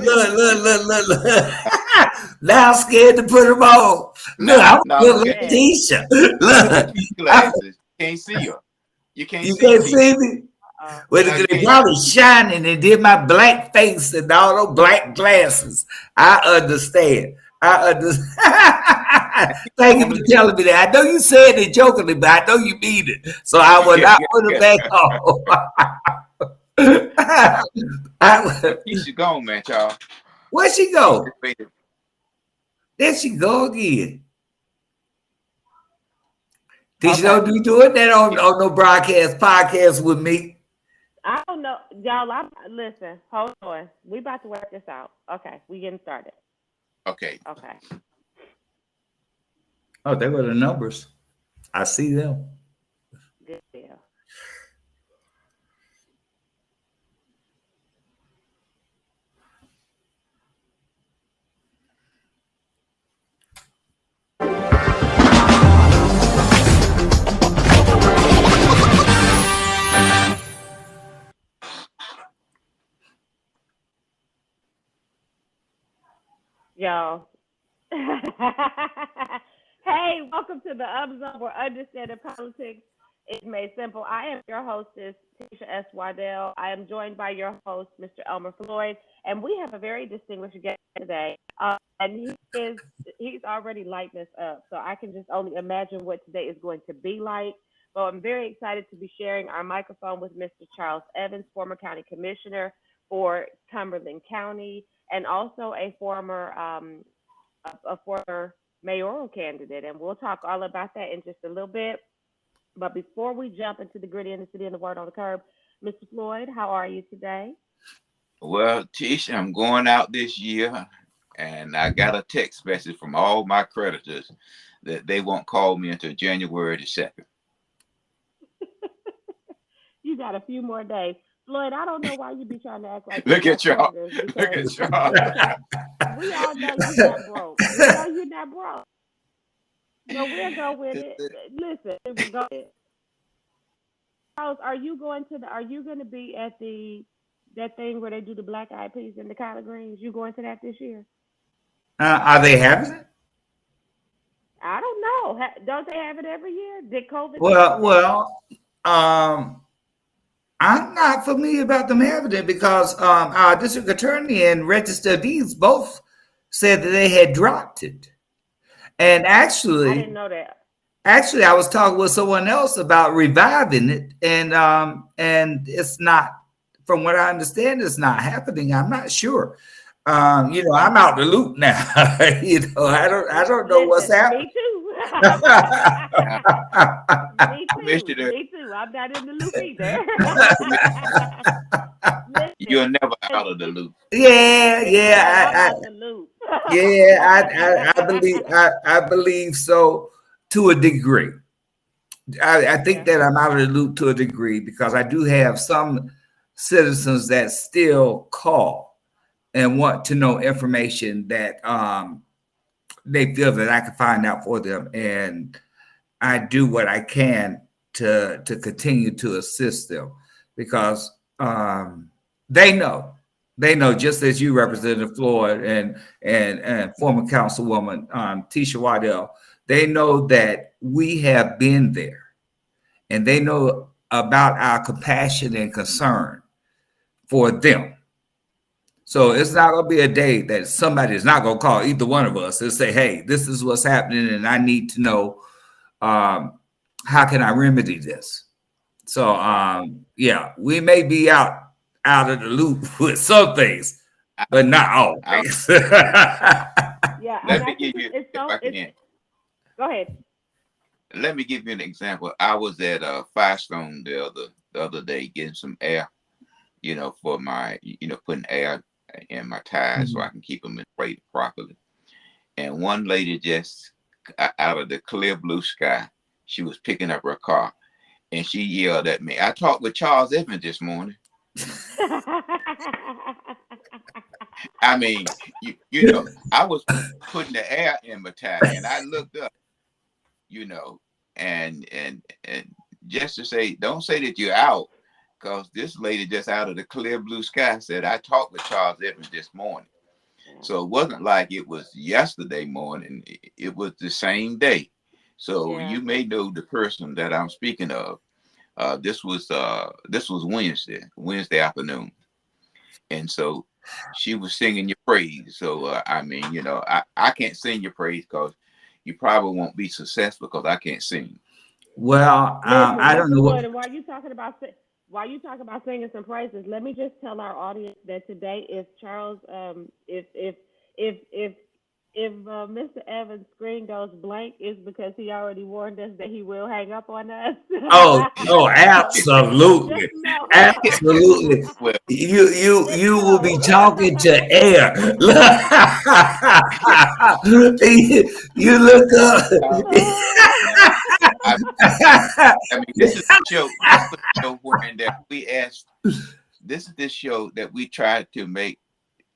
Look. Now I'm scared to put them on. Look, I'm Now look look like at Tisha. look at Look, these glasses. You can't see her. You can't you see can't Tisha. see me. Well, No, you they can't. probably shining and did my black face and all those black glasses. I understand. I understand. Thank you for telling me that. I know you said it jokingly, but I know you mean it. So I will Yeah, not yeah, put it yeah. back on. But Tisha gone, man, y'all. Where she Tisha go? made it. There she go again. Tisha Okay. don't be doing that Yeah. on no broadcast podcast with me. I don't know, y'all. Listen. Hold on. We about to work this out. Okay, we getting started. Okay. Okay. Oh, there were the numbers. I see them. Good deal. Y'all. Hey, welcome to the Observe where understanding politics is made simple. I am your hostess, Tisha S. Waddell. I am joined by your host, Mr. Elmer Floyd, and we have a very distinguished guest today. And he's already lighting us up, so I can just only imagine what today is going to be like. So I'm very excited to be sharing our microphone with Mr. Charles Evans, former county commissioner for Cumberland County, and also a former mayoral candidate, and we'll talk all about that in just a little bit. But before we jump into the gritty and the city and the word on the curb, Mr. Floyd, how are you today? Well, Tisha, I'm going out this year, and I got a text message from all my creditors that they won't call me until January the 2nd. You got a few more days. Floyd, I don't know why you be trying to act like you Look got at y'all. creditors Look because at y'all. we all know you're not broke. We know you're not broke. But we'll go with it. Listen, we'll go with it. Charles, are you going to be at that thing where they do the black eyed peas and the collard greens? You going to that this year? Are they having it? I don't know. Don't they have it every year? Did COVID Well, stop that? well, um, I'm not familiar about them having it because our district attorney and register of deeds both said that they had dropped it. And I didn't actually, know that. actually, I was talking with someone else about reviving it, and it's not. From what I understand, it's not happening. I'm not sure. I'm out the loop now. I don't know what's Listen, happening. me too. Me too. Commissioner, Me too. I'm not in the loop either. you're Listen, never out of the loop. Yeah, he said I'm yeah, out the loop. yeah. I believe so to a degree. I think Yeah. that I'm out of the loop to a degree because I do have some citizens that still call and want to know information that they feel that I can find out for them, and I do what I can to continue to assist them because they know just as you, Yeah. Representative Floyd and former Councilwoman Tisha Waddell, they know that we have been there and they know about our compassion and concern for them. So Yeah. it's not going to be a day that somebody is not going to call either one of us and say, "Hey, this is what's happening, and I need to know um, how can I remedy this." So yeah, we may be out of the loop with some things, I, but not all I, things. Yeah. And let I me think give you, it's if so I it's can, go ahead. let me give you an example. I was at Firestone the other day getting some air, for my, putting air in my tires so I can keep them inflated properly. And one lady just out of the clear blue sky, she was picking up her car and she yelled at me. I talked with Charles Evans this morning. I mean, I was putting the air in my tire and I looked up, you know, and just to say, don't say that you're out, because this lady just out of the clear blue sky said, I talked with Charles Evans this morning. So it wasn't like it was yesterday morning. It was the same day. So you may know the person that I'm speaking of. This was Wednesday afternoon. And so she was singing your praise. So, I mean, you know, I can't sing your praise because you probably won't be successful because I can't sing. Well, I don't know what. While you talking about singing some praises, let me just tell our audience that today, if Charles, if Mr. Evans' screen goes blank, is because he already warned us that he will hang up on us. Oh, absolutely, absolutely. Well, You will be talking to air. You look up. I mean, this is the show. This is the show where that we asked. This is the show that we try to make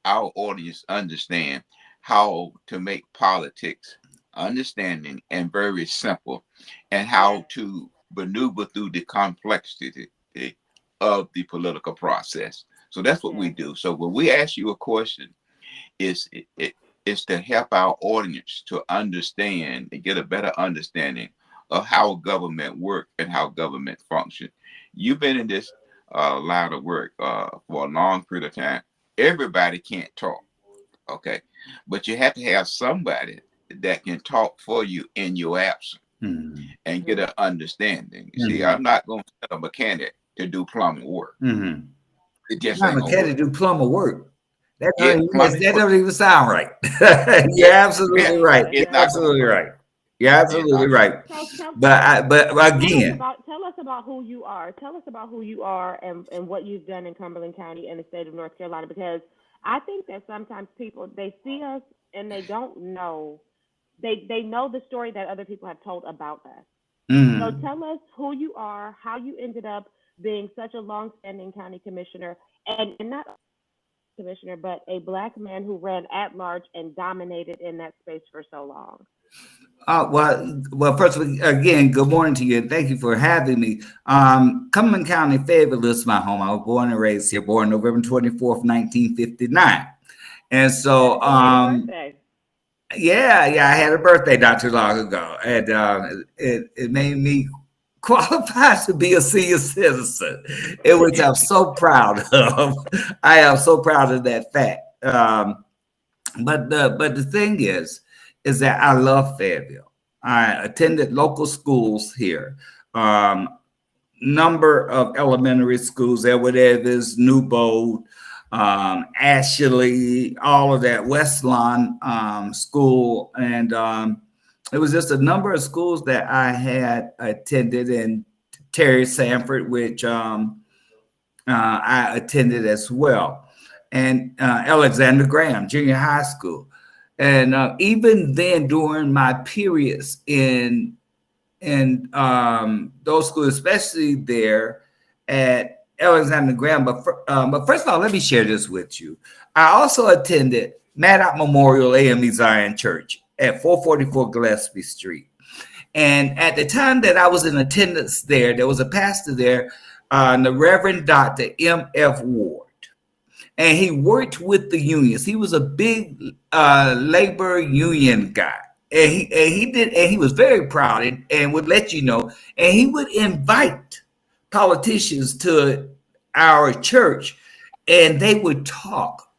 our audience understand how to make politics understanding and very simple, and how to maneuver through the complexity of the political process. So that's what we do. So when we ask you a question, it's to help our audience to understand and get a better understanding of how government works and how government functions. You've been in this line of work for a long period of time. Everybody can't talk, okay? But you have to have somebody that can talk for you in your absence and get an understanding. You see, I'm not going to send a mechanic to do plumbing work. It just ain't mechanic work. do plumber work. That Yeah, doesn't even sound right. You're absolutely right. You're absolutely right. You're absolutely right. But again, tell us about who you are. Tell us about who you are and what you've done in Cumberland County and the state of North Carolina, because I think that sometimes people, they see us and they don't know. They know the story that other people have told about us. So tell us who you are, how you ended up being such a long-standing county commissioner, and not commissioner, but a Black man who ran at large and dominated in that space for so long. Well, first of all, again, good morning to you, and thank you for having me. Cumberland County, Fayetteville is my home. I was born and raised here, born November 24th, 1959. And so, yeah, I had a birthday not too long ago, and it made me qualified to be a senior citizen, which I'm so proud of. I am so proud of that fact. But the thing is that I love Fayetteville. I attended local schools here. Number of elementary schools, Edward Evans, Newbold, Ashley, all of that, Westlawn School, and it was just a number of schools that I had attended, and Terry Sanford, which I attended as well, and Alexander Graham Junior High School. And even then, during my periods in those schools, especially there at Alexander Graham. But first of all, let me share this with you. I also attended Maddox Memorial AME Zion Church at 444 Gillespie Street. And at the time that I was in attendance there was a pastor there, the Reverend Dr. M.F. Ward. And he worked with the unions. He was a big labor union guy. And he was very proud and would let you know. And he would invite politicians to our church, and they would talk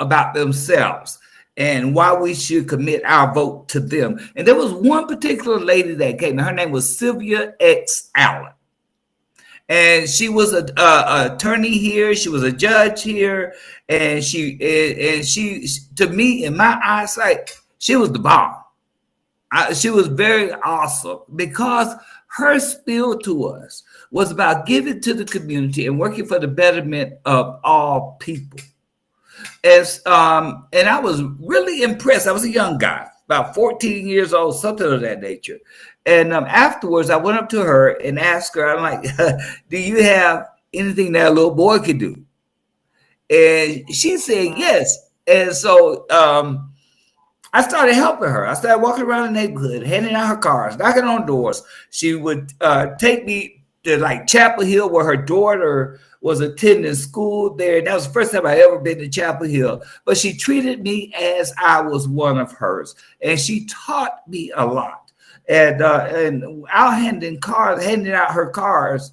about themselves and why we should commit our vote to them. And there was one particular lady that came, and her name was Sylvia X. Allen. And she was an attorney here. She was a judge here. And she, to me, in my eyesight, she was the bomb. She was very awesome because her spiel to us was about giving to the community and working for the betterment of all people. And I was really impressed. I was a young guy, about 14 years old, something of that nature. And afterwards, I went up to her and asked her, I'm like, do you have anything that a little boy could do? And she said yes. And so I started helping her. I started walking around the neighborhood, handing out her cards, knocking on doors. She would take me to like Chapel Hill, where her daughter was attending school there. That was the first time I ever been to Chapel Hill. But she treated me as I was one of hers, and she taught me a lot. And out handing out her cars,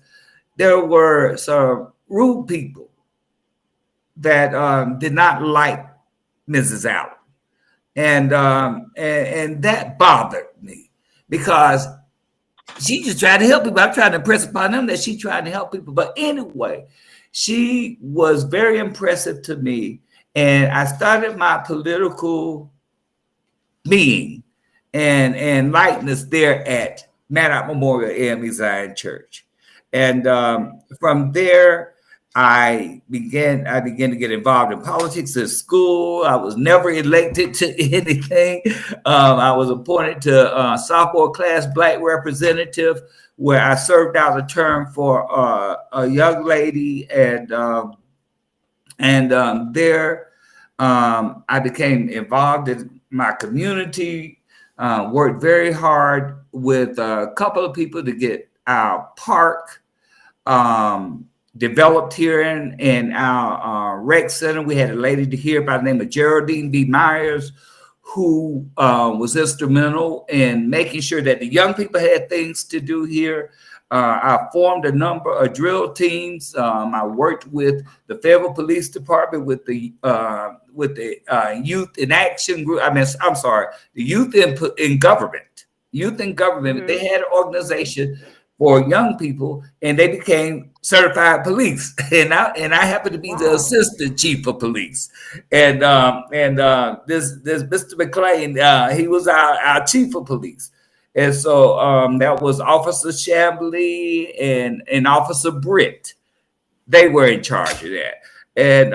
there were some rude people that did not like Mrs. Allen, and that bothered me because she just tried to help people. I'm trying to impress upon them that she tried to help people. But anyway, she was very impressive to me. And I started my political being and enlightenment there at Mayoral Memorial AME Zion Church. And from there, I began to get involved in politics at school. I was never elected to anything. I was appointed to sophomore class black representative, where I served out a term for a young lady, and there I became involved in my community. Worked very hard with a couple of people to get our park developed here in our rec center. We had a lady here by the name of Geraldine B. Myers, who was instrumental in making sure that the young people had things to do here. I formed a number of drill teams. I worked with the Federal Police Department, with the Youth in Action Group. I'm sorry, the Youth in Government. Youth in Government. Mm-hmm. They had an organization for young people, and they became certified police. And I happen to be the assistant chief of police. And this Mr. McLean, he was our chief of police. And so that was Officer Chambly and Officer Britt. They were in charge of that. And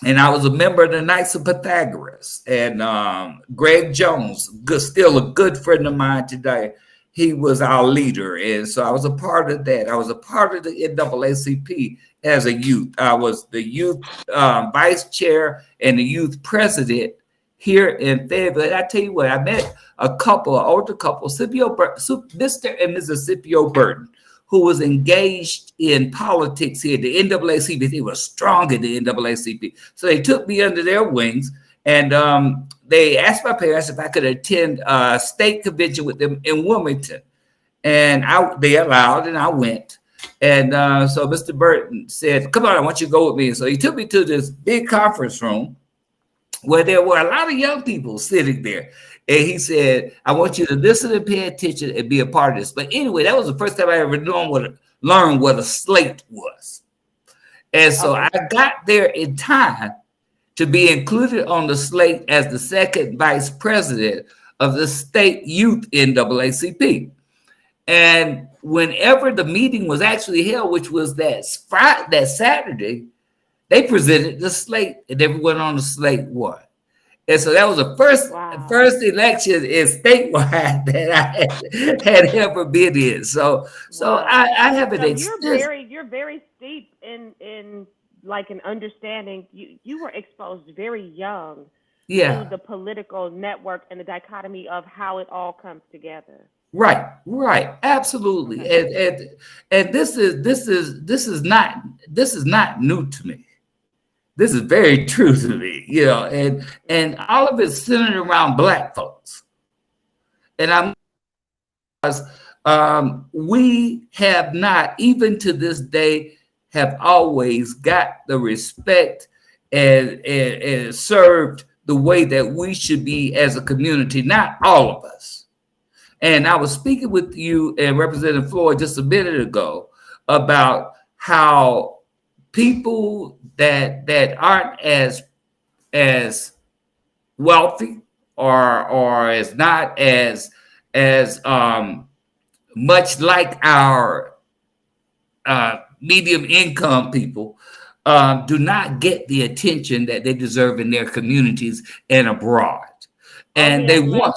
and I was a member of the Knights of Pythagoras. And Greg Jones, still a good friend of mine today, he was our leader. And so I was a part of that. I was a part of the NAACP as a youth. I was the youth vice chair and the youth president here in Fayetteville. And I tell you what, I met a couple, an older couple, Mr. and Mrs. Scipio Burton, who was engaged in politics here, the NAACP. They were strong in the NAACP. So they took me under their wings, and they asked my parents if I could attend a state convention with them in Wilmington. And they allowed, and I went. And so Mr. Burton said, come on, I want you to go with me. So he took me to this big conference room where there were a lot of young people sitting there. And he said, I want you to listen and pay attention and be a part of this. But anyway, that was the first time I ever learned what a slate was. And so I got there in time to be included on the slate as the second vice president of the state youth NAACP. And whenever the meeting was actually held, which was that Saturday, they presented the slate, and everyone on the slate won. And so that was the first election in statewide that I had ever been in. So I have an experience. You're very steep in like an understanding. You were exposed very young to the political network and the dichotomy of how it all comes together. Right, absolutely. Okay. And this is not new to me. This is very true to me, and all of it's centered around Black folks. And we have not, even to this day, have always got the respect and served the way that we should be as a community. Not all of us. And I was speaking with you and Representative Floyd just a minute ago about how people that aren't as wealthy or as not as much like our medium income people do not get the attention that they deserve in their communities and abroad. And they want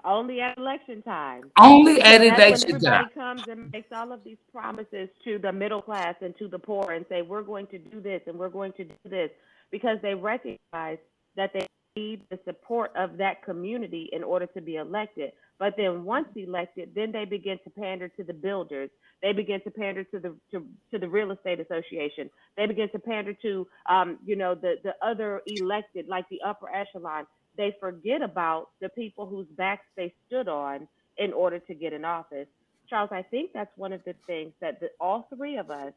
only at election time. Only at election time. Everybody comes and makes all of these promises to the middle class and to the poor and say, we're going to do this and we're going to do this, because they recognize that they need the support of that community in order to be elected. But then once elected, then they begin to pander to the builders. They begin to pander to the real estate association. They begin to pander to the other elected, like the upper echelon. They forget about the people whose backs they stood on in order to get in office. Charles, I think that's one of the things that all three of us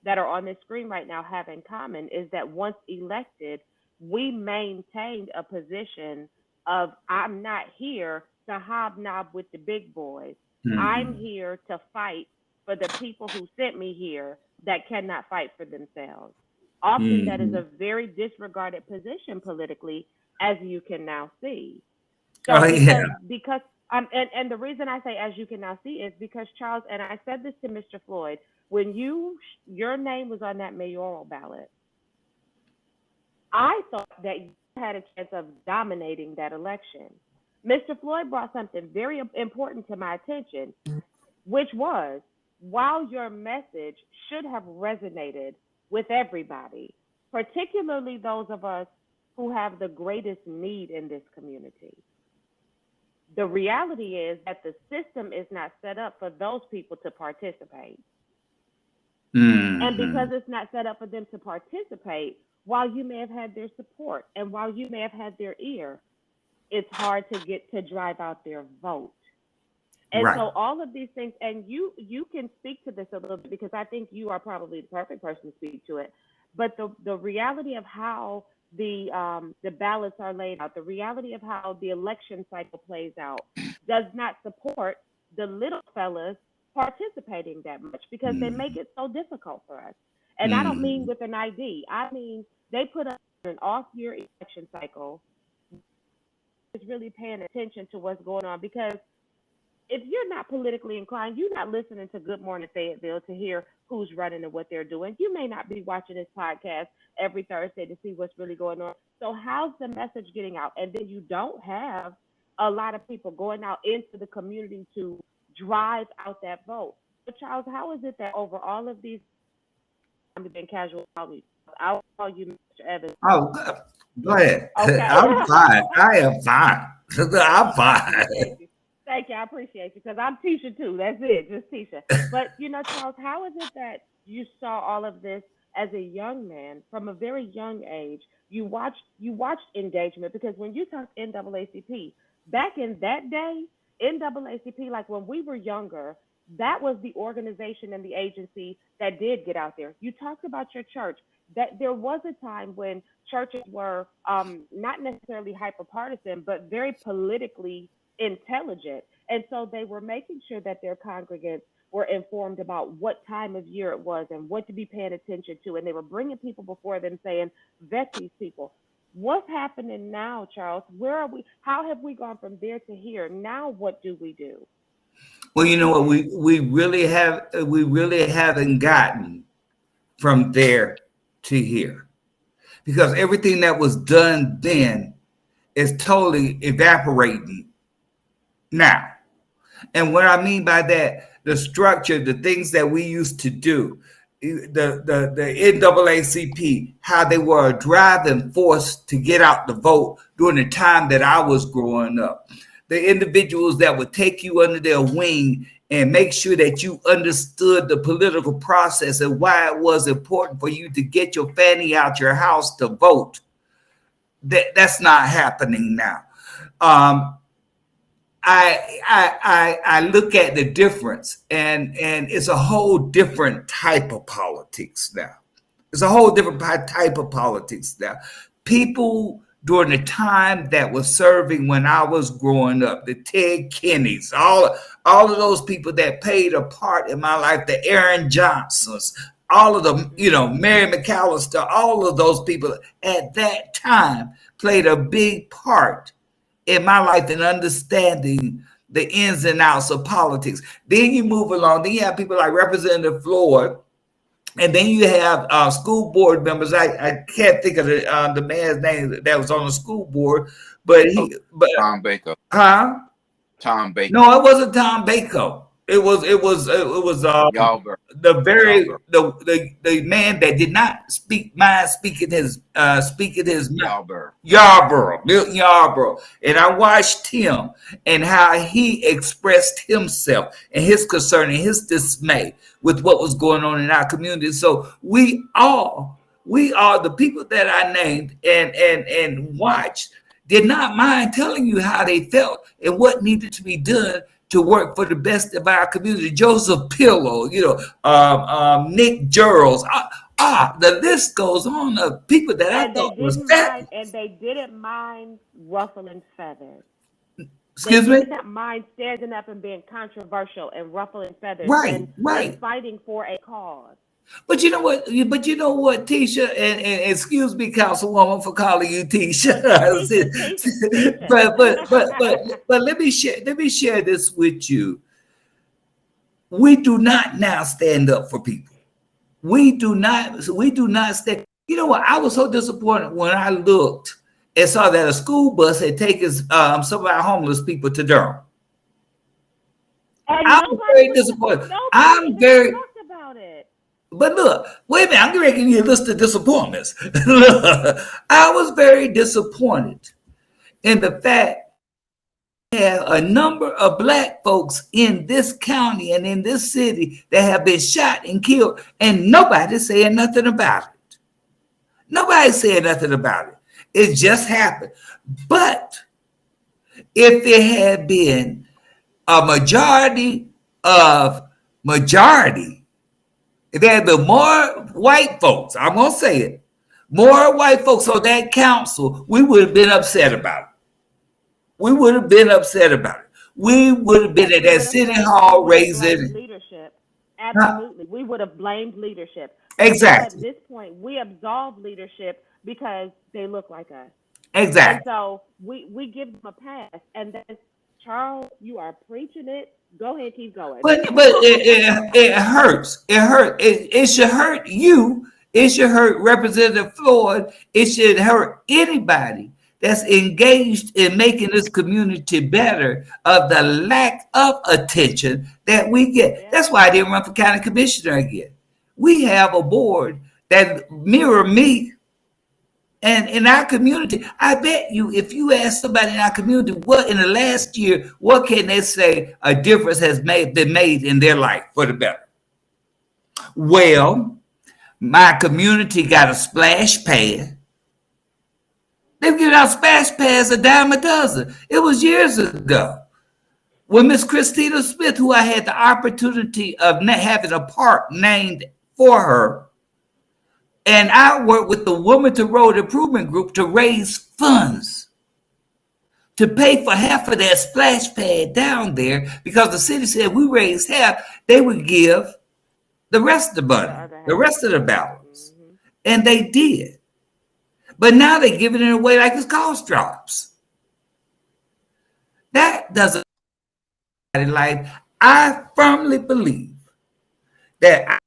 that are on this screen right now have in common is that once elected, we maintained a position of I'm not here to hobnob with the big boys. I'm here to fight for the people who sent me here that cannot fight for themselves. Often that is a very disregarded position politically, as you can now see. So because and the reason I say as you can now see is because Charles, and I said this to Mr. Floyd, when your name was on that mayoral ballot, I thought that you had a chance of dominating that election. Mr. Floyd brought something very important to my attention, which was while your message should have resonated with everybody, particularly those of us who have the greatest need in this community. The reality is that the system is not set up for those people to participate. And because it's not set up for them to participate, while you may have had their support and while you may have had their ear, it's hard to get to drive out their vote. And so all of these things, and you can speak to this a little bit because I think you are probably the perfect person to speak to it. But the reality of how the ballots are laid out, the reality of how the election cycle plays out, does not support the little fellas participating that much because they make it so difficult for us. And I don't mean with an ID. I mean they put us in an off-year election cycle. Is really paying attention to what's going on because if you're not politically inclined, you're not listening to Good Morning Fayetteville to hear who's running and what they're doing. You may not be watching this podcast every Thursday to see what's really going on. So how's the message getting out? And then you don't have a lot of people going out into the community to drive out that vote. So Charles, how is it that over all of these, I've been casual, I'll call you Mr. Evans. Oh, go ahead. Okay. I'm fine. I am fine. I'm fine. Thank you. I appreciate you because I'm Tisha too. That's it. Just Tisha. But, Charles, how is it that you saw all of this as a young man from a very young age? You watched engagement because when you talk NAACP, back in that day, NAACP, like when we were younger, that was the organization and the agency that did get out there. You talked about your church. That there was a time when churches were not necessarily hyperpartisan, but very politically intelligent. And so they were making sure that their congregants were informed about what time of year it was and what to be paying attention to. And they were bringing people before them saying, vet these people. What's happening now, Charles? Where are we? How have we gone from there to here? Now, what do we do? Well, you know what? We really haven't gotten from there to here because everything that was done then is totally evaporating now. And what I mean by that, the structure, the things that we used to do, the NAACP, how they were a driving force to get out the vote during the time that I was growing up. The individuals that would take you under their wing and make sure that you understood the political process and why it was important for you to get your fanny out your house to vote. That's not happening now. I look at the difference, and it's a whole different type of politics now. It's a whole different type of politics now. People during the time that was serving when I was growing up, the Ted Kennys, all of those people that played a part in my life, the Aaron Johnsons, all of them, Mary McAllister, all of those people at that time played a big part in my life in understanding the ins and outs of politics. Then you move along, then you have people like Representative Floyd, and then you have school board members. I can't think of the man's name that was on the school board, but Tom Baker. Huh? Tom Baker. No, it wasn't Tom Baker. Y'all, the man that did not speaking his y'all, Yarborough, Milton Yarborough. And I watched him and how he expressed himself and his concern and his dismay with what was going on in our community. So we all the people that I named and watched did not mind telling you how they felt and what needed to be done to work for the best of our community. Joseph Pillow, Nick Gerals, the list goes on of people that I thought was fat. And they didn't mind ruffling feathers. Excuse they me? did not mind standing up and being controversial and ruffling feathers Right. and fighting for a cause. But you know what? Tisha, and excuse me, Councilwoman, for calling you Tisha. but let me share this with you. We do not now stand up for people. We do not stand. You know what? I was so disappointed when I looked and saw that a school bus had taken some of our homeless people to Durham. And I was very disappointed. I'm very talked about it. But look, wait a minute, I'm going to give you a list of disappointments. Look, I was very disappointed in the fact that a number of Black folks in this county and in this city that have been shot and killed, and nobody's saying nothing about it. Nobody's saying nothing about it. It just happened. But if it had been a majority, if there had been more white folks, I'm going to say it, more white folks on that council, we would have been upset about it. We would have been upset about it. We would have been at that city hall raising leadership. Absolutely. We would have blamed leadership. Exactly. At this point, we absolve leadership because they look like us. Exactly. And so we give them a pass. And then, Charles, you are preaching it. Go ahead, keep going. But it hurts. It hurts. It should hurt you. It should hurt Representative Floyd. It should hurt anybody that's engaged in making this community better of the lack of attention that we get. Yeah. That's why I didn't run for county commissioner again. We have a board that mirror me. And in our community, I bet you, if you ask somebody in our community what in the last year, what can they say a difference has been made in their life for the better? Well, my community got a splash pad. They've given out splash pads a dime a dozen. It was years ago when Miss Christina Smith, who I had the opportunity of having a park named for her, and I worked with the Women to Road Improvement Group to raise funds to pay for half of that splash pad down there, because the city said we raised half, they would give the rest of the money, the rest of the balance. Mm-hmm. And they did. But now they're giving it away like it's cost drops. That doesn't in life. I firmly believe that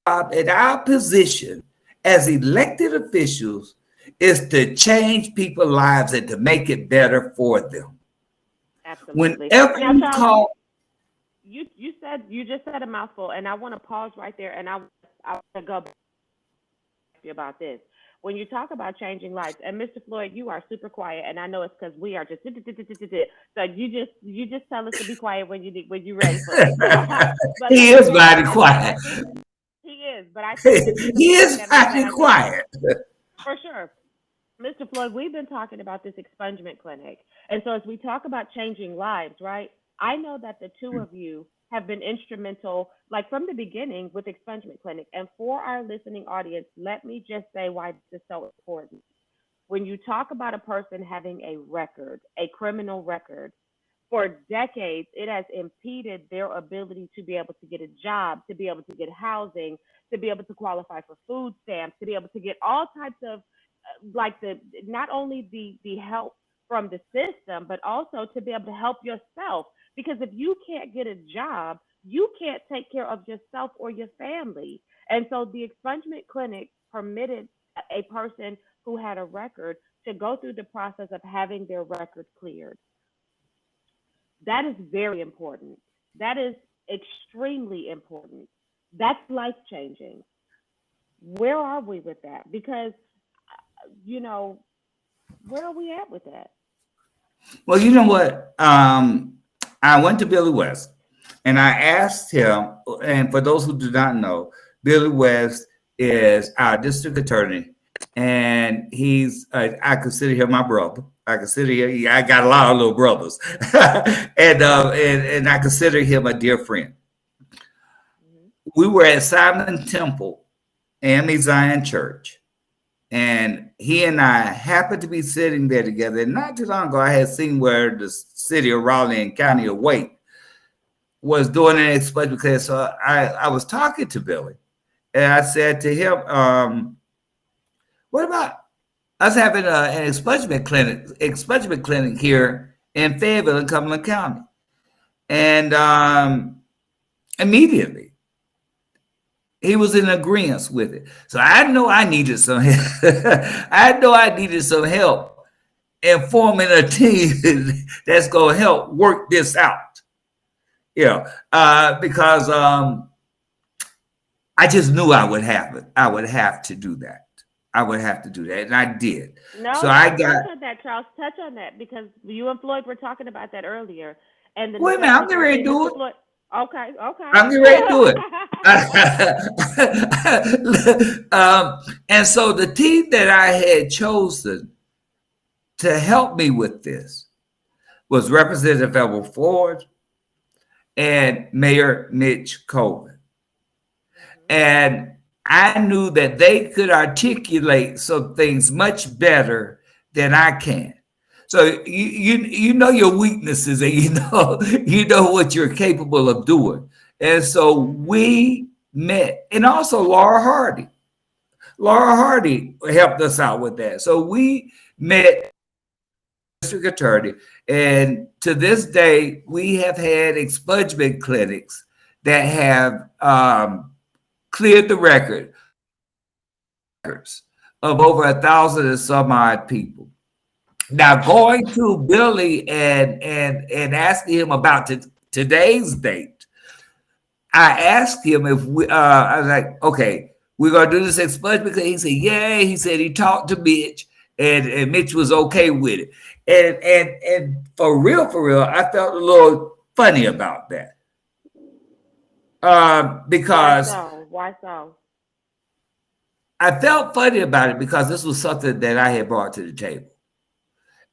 our position as elected officials is to change people's lives and to make it better for them. Absolutely. Whenever you call, you just said a mouthful, and I want to pause right there, and I want to go back about this. When you talk about changing lives, and Mr. Floyd, you are super quiet, and I know it's because we are just so you just tell us to be quiet when you're ready for it. He is mighty quiet. He is, but I think he is mighty quiet. For sure. Mr. Floyd, we've been talking about this expungement clinic. And so as we talk about changing lives, right, I know that the two of you have been instrumental, like from the beginning with expungement clinic. And for our listening audience, let me just say why this is so important. When you talk about a person having a record, a criminal record, for decades, it has impeded their ability to be able to get a job, to be able to get housing, to be able to qualify for food stamps, to be able to get all types of not only the help from the system, but also to be able to help yourself. Because if you can't get a job, you can't take care of yourself or your family. And so the expungement clinic permitted a person who had a record to go through the process of having their record cleared. That is very important. That is extremely important. That's life changing. Where are we with that? Because, you know, where are we at with that? Well, you know what? I went to Billy West and I asked him, and for those who do not know, Billy West is our district attorney, and I consider him my brother. I got a lot of little brothers, and I consider him a dear friend. Hmm. We were at Simon Temple, AME Zion Church, and he and I happened to be sitting there together. And not too long ago, I had seen where the city of Raleigh and County of Wake was doing an expungement clinic. So I was talking to Billy, and I said to him, "What about us having an expungement clinic here in Fayetteville in Cumberland County?" And immediately he was in agreement with it. So I know I needed some help. I know I needed some help in forming a team that's going to help work this out. Because I just knew I would have it. I would have to do that. I would have to do that, and I did. No, So I touch got. on that, Charles. Touch on that because you and Floyd were talking about that earlier, and the Wait a minute, I'm necessity getting for ready to seeing do Mr. it. Floyd. Okay, okay. I'm getting ready to do it. And so the team that I had chosen to help me with this was Representative Elmer Ford and Mayor Mitch Coleman. And I knew that they could articulate some things much better than I can. So you know your weaknesses and you know what you're capable of doing. And so we met, and also Laura Hardy. Laura Hardy helped us out with that. So we met district attorney, and to this day we have had expungement clinics that have cleared the records of over 1,000 and some odd people. Now, going to Billy and asking him about today's date, I asked him if I was like, okay, we're gonna do this expungement because he said, yeah. He said he talked to Mitch and Mitch was okay with it. And for real, I felt a little funny about that Why because so? Why so? I felt funny about it because this was something that I had brought to the table.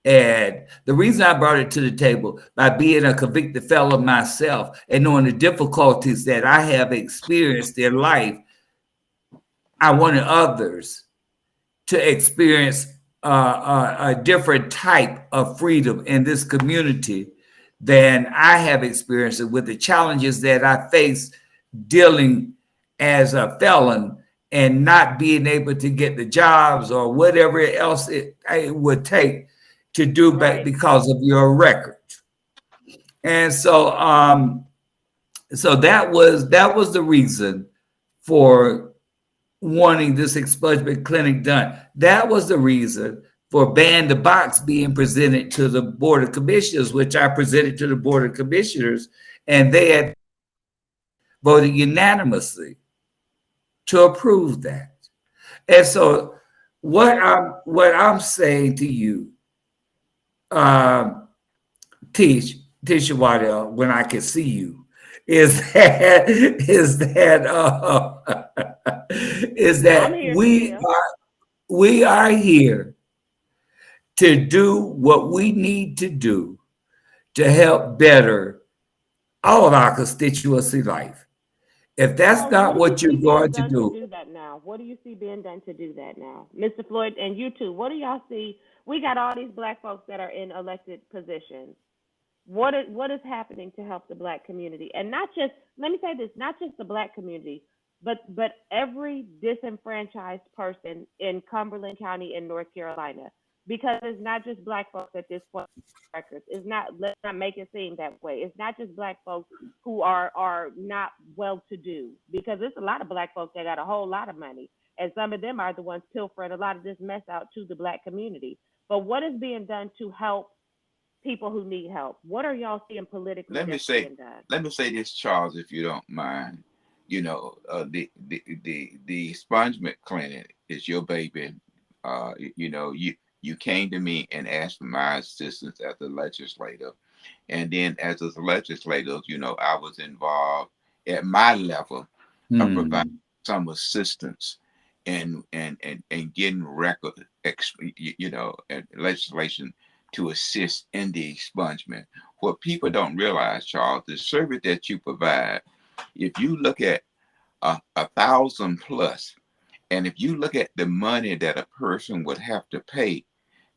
And the reason I brought it to the table, by being a convicted felon myself and knowing the difficulties that I have experienced in life, I wanted others to experience a different type of freedom in this community than I have experienced it, with the challenges that I face dealing as a felon and not being able to get the jobs or whatever else it would take to do back Right. because of your record. And so that was the reason for wanting this expungement clinic done. That was the reason for Ban the Box being presented to the Board of Commissioners, which I presented to the Board of Commissioners, and they had voted unanimously to approve that. And so what I'm saying to you, Tisha Waddell, when I can see you, is that is I'm that here still. we are here to do what we need to do to help better all of our constituency life. If that's So, what not do you what you're see being going to done to do, do that now? What do you see being done to do that now, Mr. Floyd, and you too? What do y'all see? We got all these black folks that are in elected positions. What is happening to help the black community, and not just, let me say this, not just the black community, but every disenfranchised person in Cumberland County in North Carolina, because it's not just black folks at this point. Records, it's not, let's not make it seem that way. It's not just black folks who are not well to do, because there's a lot of black folks that got a whole lot of money, and some of them are the ones pilfering a lot of this mess out to the black community. But what is being done to help people who need help? What are y'all seeing politically Let me that's say, being done? let me say this, Charles, if you don't mind. You know, the expungement clinic is your baby. You know, you came to me and asked for my assistance as a legislator, and then as a legislator, you know, I was involved at my level of providing some assistance and getting you know, and legislation to assist in the expungement. What people don't realize, Charles, the service that you provide, if you look at 1,000 plus, and if you look at the money that a person would have to pay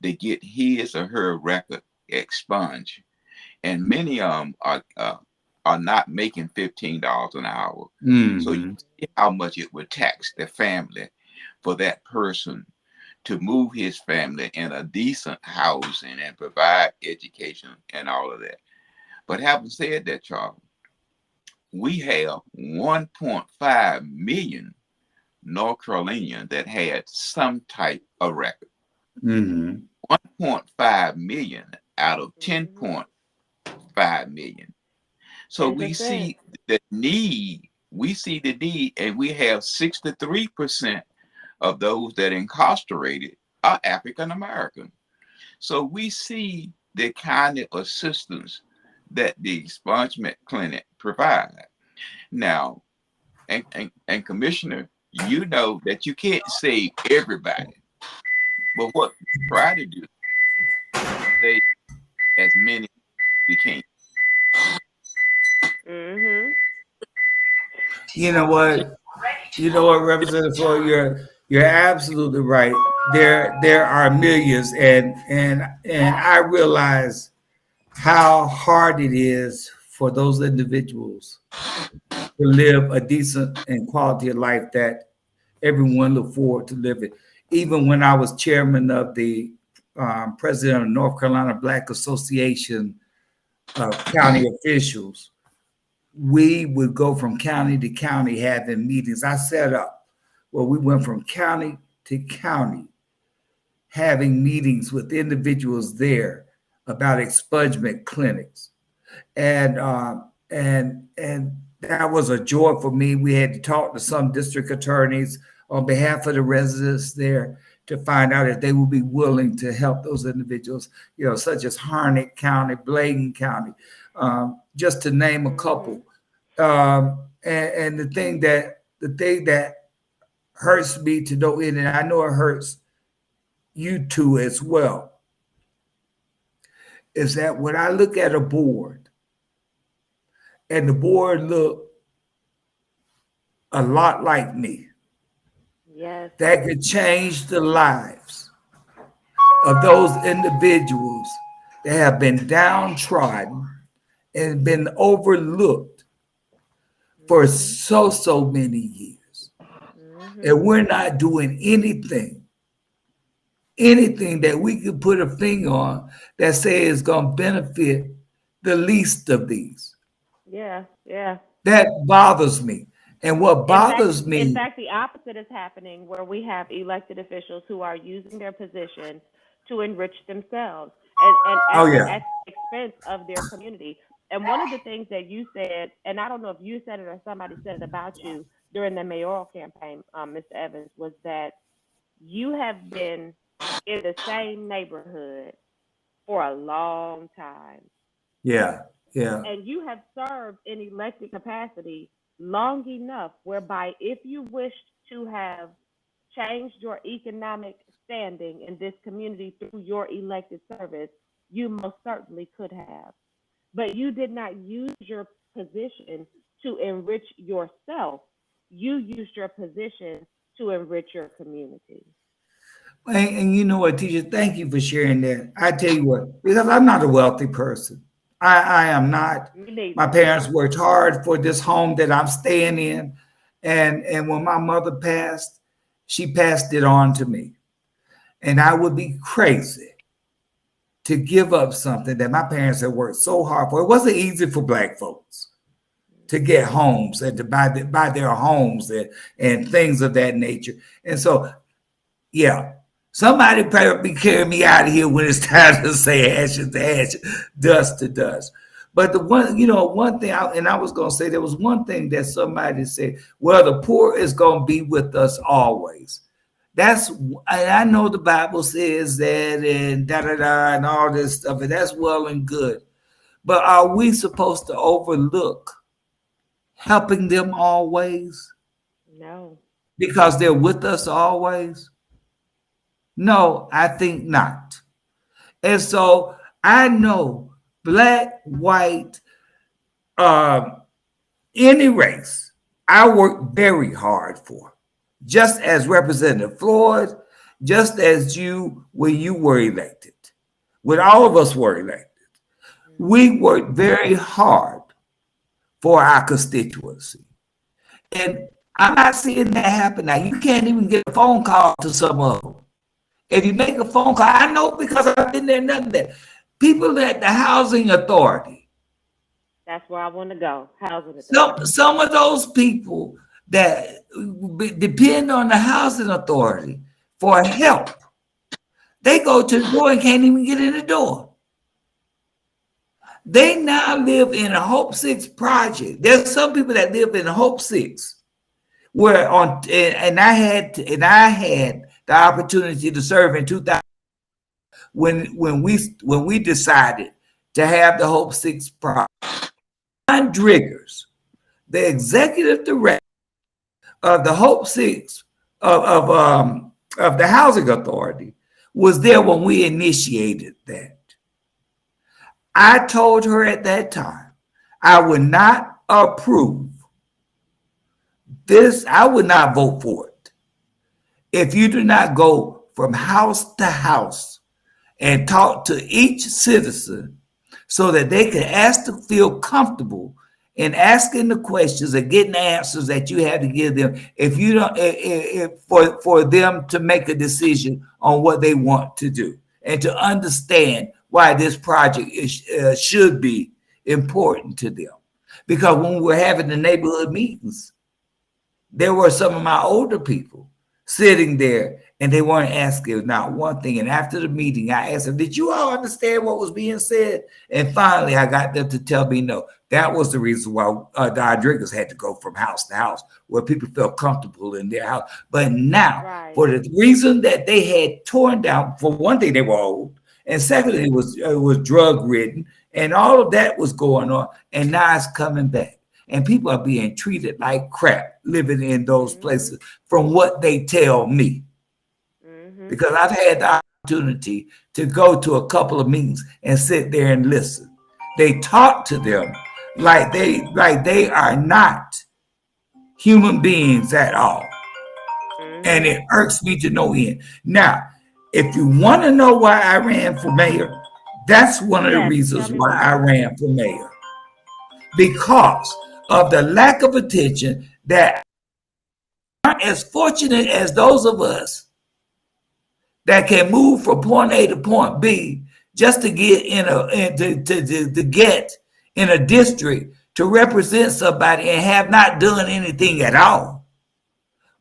to get his or her record expunged, and many of them are not making $15 an hour. So you see how much it would tax the family for that person to move his family in a decent housing and provide education and all of that. But having said that, Charles, we have 1.5 million North Carolinians that had some type of record. 1.5 million out of 10.5 million. So 10%. we see the need. We see the need, and we have 63% of those that incarcerated are African American. So we see the kind of assistance that the expungement clinic provide. Now, and Commissioner, you know that you can't save everybody, but what we try to do is save as many as we can. You know what? You know what, Representative Floyd, you're absolutely right. There are millions, and I realize how hard it is for those individuals to live a decent and quality of life that everyone look forward to living. Even when I was chairman of the president of North Carolina Black Association of County Officials, we would go from county to county having meetings. I set up where we went from county to county having meetings with individuals there about expungement clinics, and that was a joy for me. We had to talk to some district attorneys on behalf of the residents there to find out if they would be willing to help those individuals, you know, such as Harnett County, Bladen County, just to name a couple. And the thing that hurts me to no end, and I know it hurts you too as well, is that when I look at a board and the board look a lot like me, yes, that could change the lives of those individuals that have been downtrodden and been overlooked for so many years. And we're not doing anything that we could put a finger on that say is going to benefit the least of these. Yeah. That bothers me. And what bothers me. In fact, the opposite is happening, where we have elected officials who are using their position to enrich themselves and at the expense of their community. And one of the things that you said, and I don't know if you said it or somebody said it about you during the mayoral campaign, Mr. Evans, was that you have been in the same neighborhood for a long time. Yeah. And you have served in elected capacity long enough whereby if you wished to have changed your economic standing in this community through your elected service, you most certainly could have. But you did not use your position to enrich yourself. You used your position to enrich your community. And you know what, teacher, thank you for sharing that. I tell you what, because I'm not a wealthy person. I am not. My parents worked hard for this home that I'm staying in. And when my mother passed, she passed it on to me. And I would be crazy to give up something that my parents had worked so hard for. It wasn't easy for Black folks to get homes and to buy their homes and things of that nature. And so, yeah, Somebody probably carry me out of here when it's time to say ashes to ashes, dust to dust. But the one, one thing, and I was going to say, there was one thing that somebody said, well, the poor is going to be with us always. And I know the Bible says that and da da da and all this stuff, and that's well and good. But are we supposed to overlook helping them always No. because they're with us always? No, I think not. And so I know black, white, any race, I work very hard for. Just as Representative Floyd, just as you when you were elected, when all of us were elected, we worked very hard for our constituency. And I'm not seeing that happen now. You can't even get a phone call to some of them. If you make a phone call, I know because I've been there, none of that. People at the housing authority. That's where I want to go. Housing authority. Some of those people that depend on the housing authority for help, they go to the door and can't even get in the door. They now live in a Hope 6 project. There's some people that live in Hope 6 where and I had the opportunity to serve in 2000 when we decided to have the Hope 6 project. John Driggers, the executive director of the Hope 6 of the housing authority, was there when we initiated that. I told her at that time I would not approve this. I would not vote for it if you do not go from house to house and talk to each citizen so that they can ask to feel comfortable in asking the questions and getting the answers that you have to give them. If you don't, for them to make a decision on what they want to do and to understand why this project should be important to them. Because when we were having the neighborhood meetings, there were some of my older people sitting there and they weren't asking not one thing. And after the meeting, I asked them, did you all understand what was being said? And finally, I got them to tell me no. That was the reason why Don Driggers had to go from house to house where people felt comfortable in their house. But now, for the reason that they had torn down, for one thing, they were old. And secondly, it was drug ridden. And all of that was going on. And now it's coming back. And people are being treated like crap living in those places from what they tell me. Because I've had the opportunity to go to a couple of meetings and sit there and listen. They talk to them like they are not human beings at all. And it irks me to no end. Now, if you want to know why I ran for mayor, that's one of the reasons why I ran for mayor. Because of the lack of attention that aren't as fortunate as those of us that can move from point A to point B just to get to get in a district to represent somebody and have not done anything at all.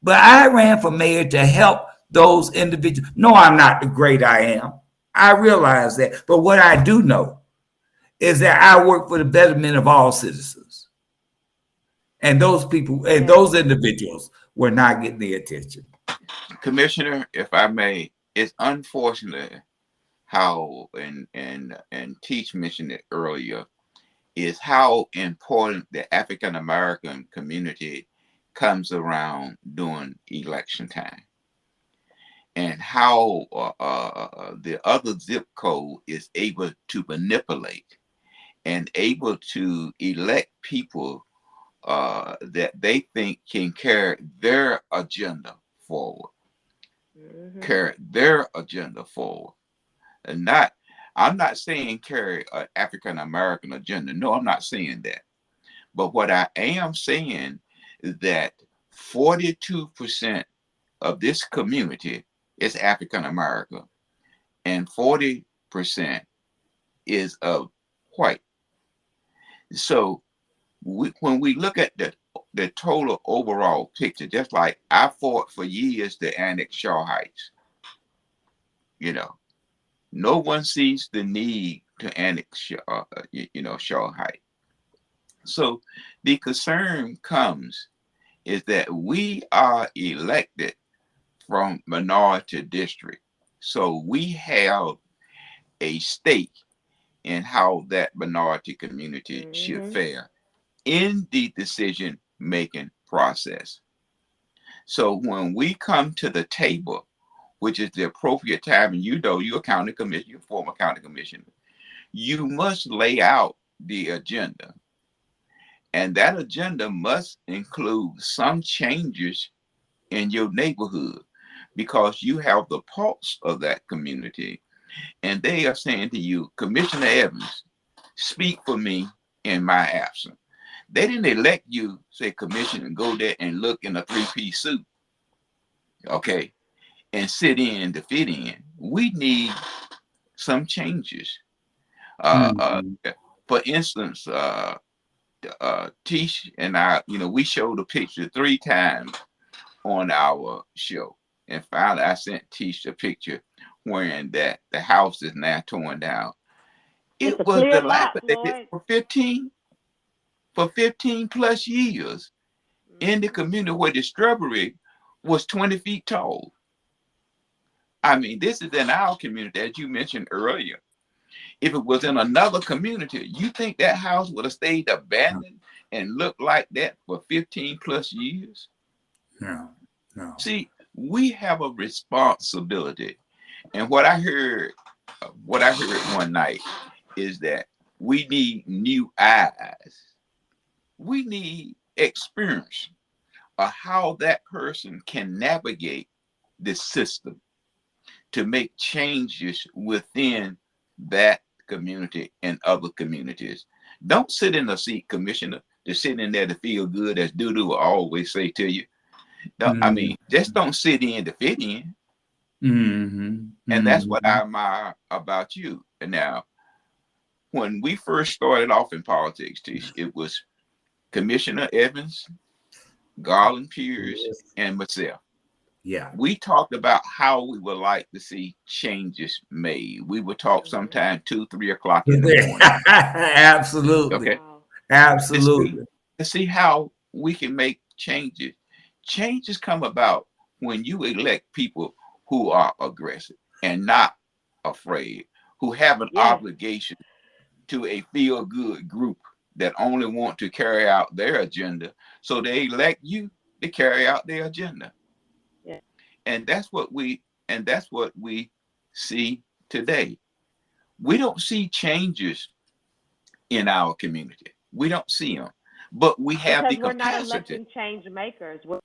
But I ran for mayor to help those individuals. No, I'm not the great I am. I realize that. But what I do know is that I work for the betterment of all citizens. And those people and those individuals were not getting the attention. Commissioner, if I may, it's unfortunate how, and Teach mentioned it earlier, is how important the African American community comes around during election time, and how the other zip code is able to manipulate and able to elect people that they think can carry their agenda forward. Carry their agenda forward. And I'm not saying carry an African American agenda. No, I'm not saying that. But what I am saying is that 42% of this community is African American and 40% is of white. So when we look at the total overall picture, just like I fought for years to annex Shaw Heights, You know, no one sees the need to annex, Shaw Heights. So the concern comes is that we are elected from minority district. So we have a stake in how that minority community should fare in the decision making process. So when we come to the table, which is the appropriate time, and you're a county commissioner, you're a former county commissioner, you must lay out the agenda. And that agenda must include some changes in your neighborhood because you have the pulse of that community. And they are saying to you, Commissioner Evans, speak for me in my absence. They didn't elect you, say, Commissioner, and go there and look in a three-piece suit, okay, and sit in to fit in. We need some changes. For instance, Tish and I, we showed a picture 3 times on our show. And finally, I sent Tish a picture wherein that the house is now torn down. It was dilapidated for 15 plus years in the community where the shrubbery was 20 feet tall. I mean, this is in our community, as you mentioned earlier. If it was in another community, you think that house would have stayed abandoned and looked like that for 15 plus years? No. See, we have a responsibility. And what I heard one night is that we need new eyes. We need experience of how that person can navigate the system to make changes within that community and other communities. Don't sit in a seat, Commissioner, to sit in there to feel good, as Dudu will always say to you. No, I mean, just don't sit in to fit in. And that's what I admire about you. And now, when we first started off in politics, Tish, it was Commissioner Evans, Garland Pierce, and myself. Yeah. We talked about how we would like to see changes made. We would talk sometime 2, 3 o'clock in the morning. Absolutely. Okay. Absolutely. To see how we can make changes. Changes come about when you elect people who are aggressive and not afraid, who have an obligation to a feel-good group that only want to carry out their agenda. So they elect you to carry out their agenda. Yeah. And that's what we see today. We don't see changes in our community. We don't see them, but we have because the we're not capacity. electing change makers. We're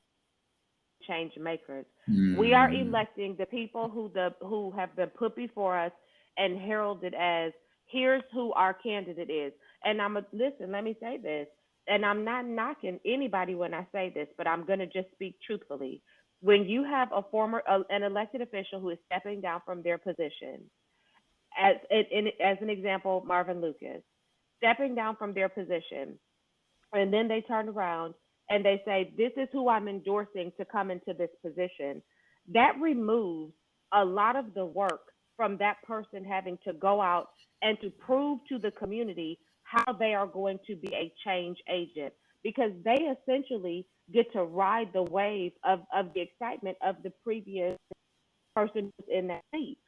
change makers. We are electing the people who have been put before us and heralded as here's who our candidate is. And listen, let me say this, and I'm not knocking anybody when I say this, but I'm going to just speak truthfully. When you have an elected official who is stepping down from their position, as an example, Marvin Lucas, stepping down from their position, and then they turn around and they say, this is who I'm endorsing to come into this position, that removes a lot of the work from that person having to go out and to prove to the community how they are going to be a change agent, because they essentially get to ride the wave of the excitement of the previous person who's in that seat.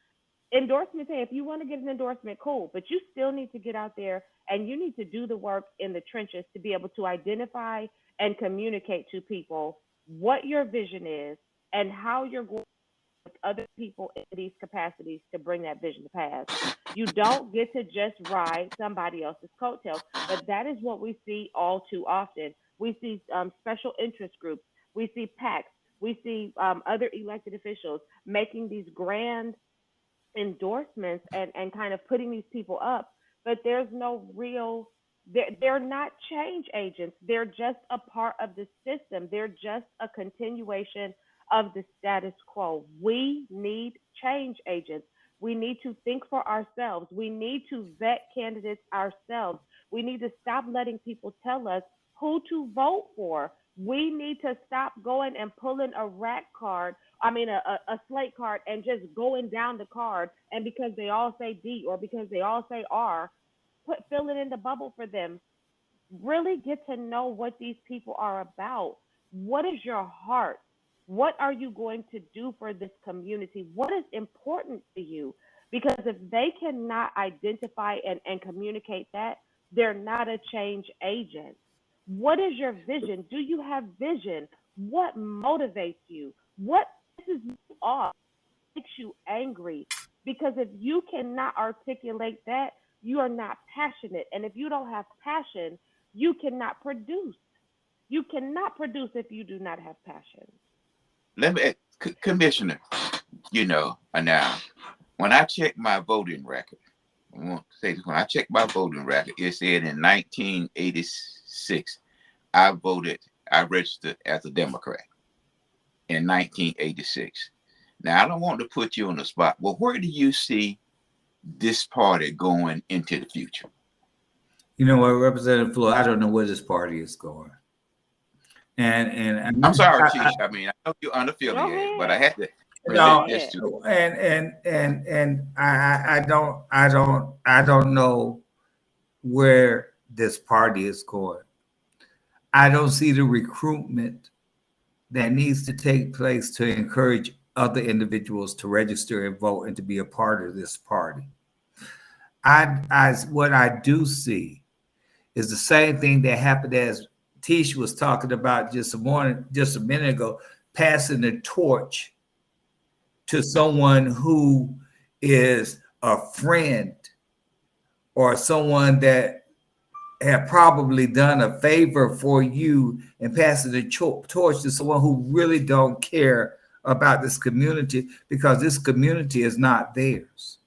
Endorsements, hey, if you want to get an endorsement, cool, but you still need to get out there and you need to do the work in the trenches to be able to identify and communicate to people what your vision is and how you're going with other people in these capacities to bring that vision to pass. You don't get to just ride somebody else's coattails, but that is what we see all too often. We see special interest groups, we see PACs, we see other elected officials making these grand endorsements and kind of putting these people up, but there's no real, they're not change agents. They're just a part of the system. They're just a continuation of the status quo. We need change agents. We need to think for ourselves. We need to vet candidates ourselves. We need to stop letting people tell us who to vote for. We need to stop going and pulling a slate card and just going down the card. And because they all say D or because they all say R, fill it in the bubble for them. Really get to know what these people are about. What is your heart? What are you going to do for this community? What is important to you? Because if they cannot identify and communicate that, they're not a change agent. What is your vision? Do you have vision? What motivates you? What pisses you off? Makes you angry? Because if you cannot articulate that, you are not passionate. And if you don't have passion, you cannot produce. You cannot produce if you do not have passion. Let me, Commissioner, now, when I check my voting record, I want to say this, when I checked my voting record, it said in 1986, I registered as a Democrat in 1986. Now, I don't want to put you on the spot. Well, where do you see this party going into the future? You know what, Representative Floyd, I don't know where this party is going. And I'm sorry, Chief. I mean, I know you're unaffiliated, but I had to present this to. I don't know where this party is going. I don't see the recruitment that needs to take place to encourage other individuals to register and vote and to be a part of this party. What I do see is the same thing that happened as Tish was talking about just a minute ago, passing the torch to someone who is a friend or someone that have probably done a favor for you, and passing the torch to someone who really don't care about this community because this community is not theirs.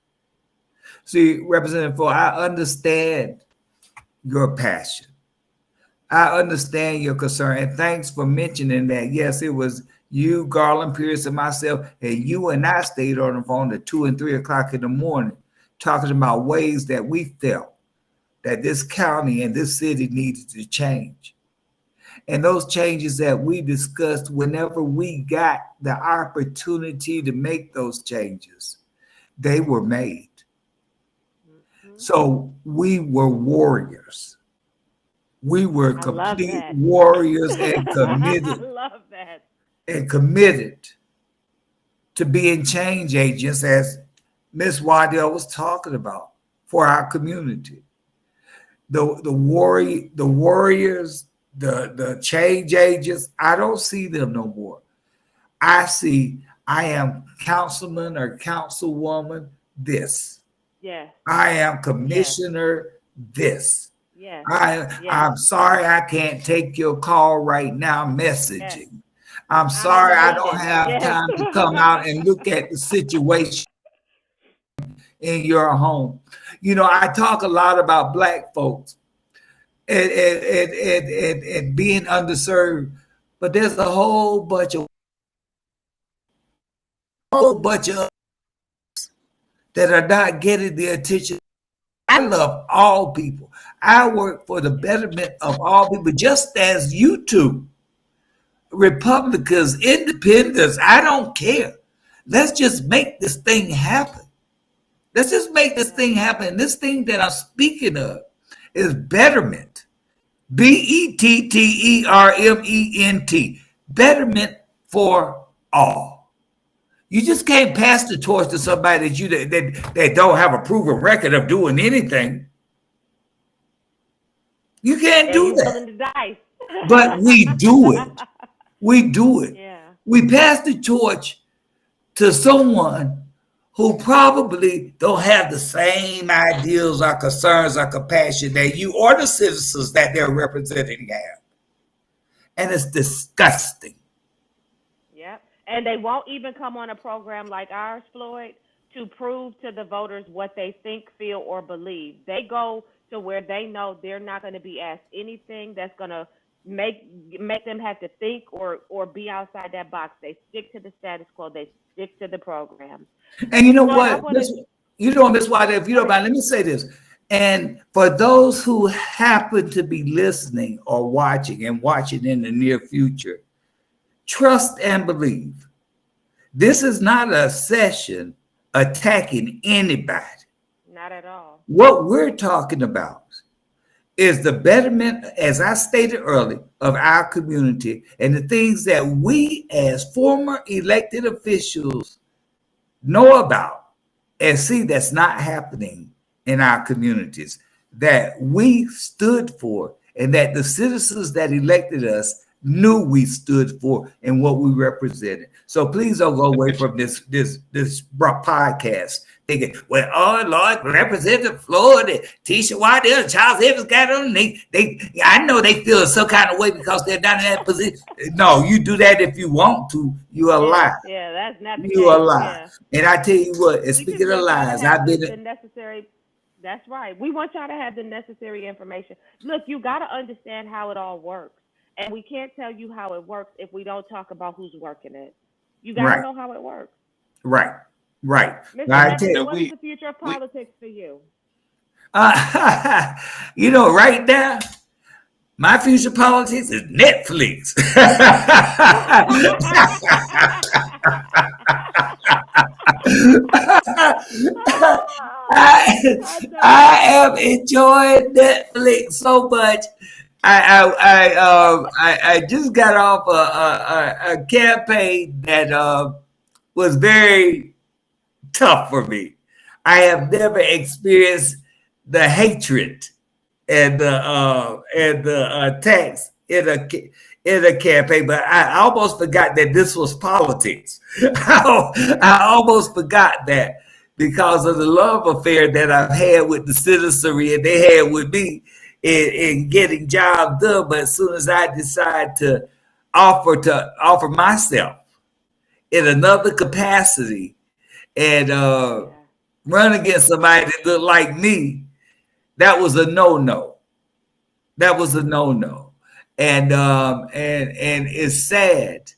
See, Representative Ford, I understand your passion. I understand your concern, and thanks for mentioning that. Yes, it was you, Garland Pierce, and myself, and you and I stayed on the phone at 2 and 3 o'clock in the morning talking about ways that we felt that this county and this city needed to change. And those changes that we discussed, whenever we got the opportunity to make those changes, they were made. So we were warriors. We were complete warriors and committed. I love that. And committed to being change agents, as Ms. Waddell was talking about, for our community. The warriors, the change agents, I don't see them no more. I am councilman or councilwoman this. Yes. I am commissioner this. Yes. I'm sorry I can't take your call right now messaging. Yes. I'm sorry I don't have time to come out and look at the situation in your home. You know, I talk a lot about Black folks and being underserved, but there's a whole bunch of that are not getting the attention. I love all people. I work for the betterment of all people, just as you two. Republicans, independents, I don't care. Let's just make this thing happen. Let's just make this thing happen. And this thing that I'm speaking of is betterment. BETTERMENT. Betterment for all. You just can't pass the torch to somebody that don't have a proven record of doing anything. You can't do that. But we do it. We do it. Yeah. We pass the torch to someone who probably don't have the same ideals or concerns or compassion that you or the citizens that they're representing have. And it's disgusting. Yep. And they won't even come on a program like ours, Floyd, to prove to the voters what they think, feel, or believe. They go to where they know they're not going to be asked anything that's going to make them have to think or be outside that box. They stick to the status quo. They stick to the program. And you know what? Ms. Waddell, if you don't mind, let me say this. And for those who happen to be listening or watching and watching in the near future, trust and believe. This is not a session attacking anybody. Not at all. What we're talking about is the betterment, as I stated earlier, of our community and the things that we as former elected officials know about and see that's not happening in our communities, that we stood for, and that the citizens that elected us knew we stood for and what we represented. So please don't go away from this podcast thinking, well, oh Lord, Representative Floyd, Tisha Waddell, Charles Evans got on. I know they feel some kind of way because they're not in that position. No, you do that if you want to. You are lying. Yeah, that's not the case. You are lying. Yeah. And I tell you what, and speaking of lies, I've been the necessary. That's right. We want y'all to have the necessary information. Look, you got to understand how it all works. And we can't tell you how it works if we don't talk about who's working it. You got to know how it works. Right. Mr. Evans, what's the future of politics for you? You know, right now, my future politics is Netflix. I am enjoying Netflix so much. I just got off a campaign that was very tough for me. I have never experienced the hatred and the attacks in a campaign, but I almost forgot that this was politics. I almost forgot that because of the love affair that I've had with the citizenry and they had with me in getting jobs done. But as soon as I decide to offer myself in another capacity and run against somebody that looked like me, that was a no-no. That was a no-no. And it's sad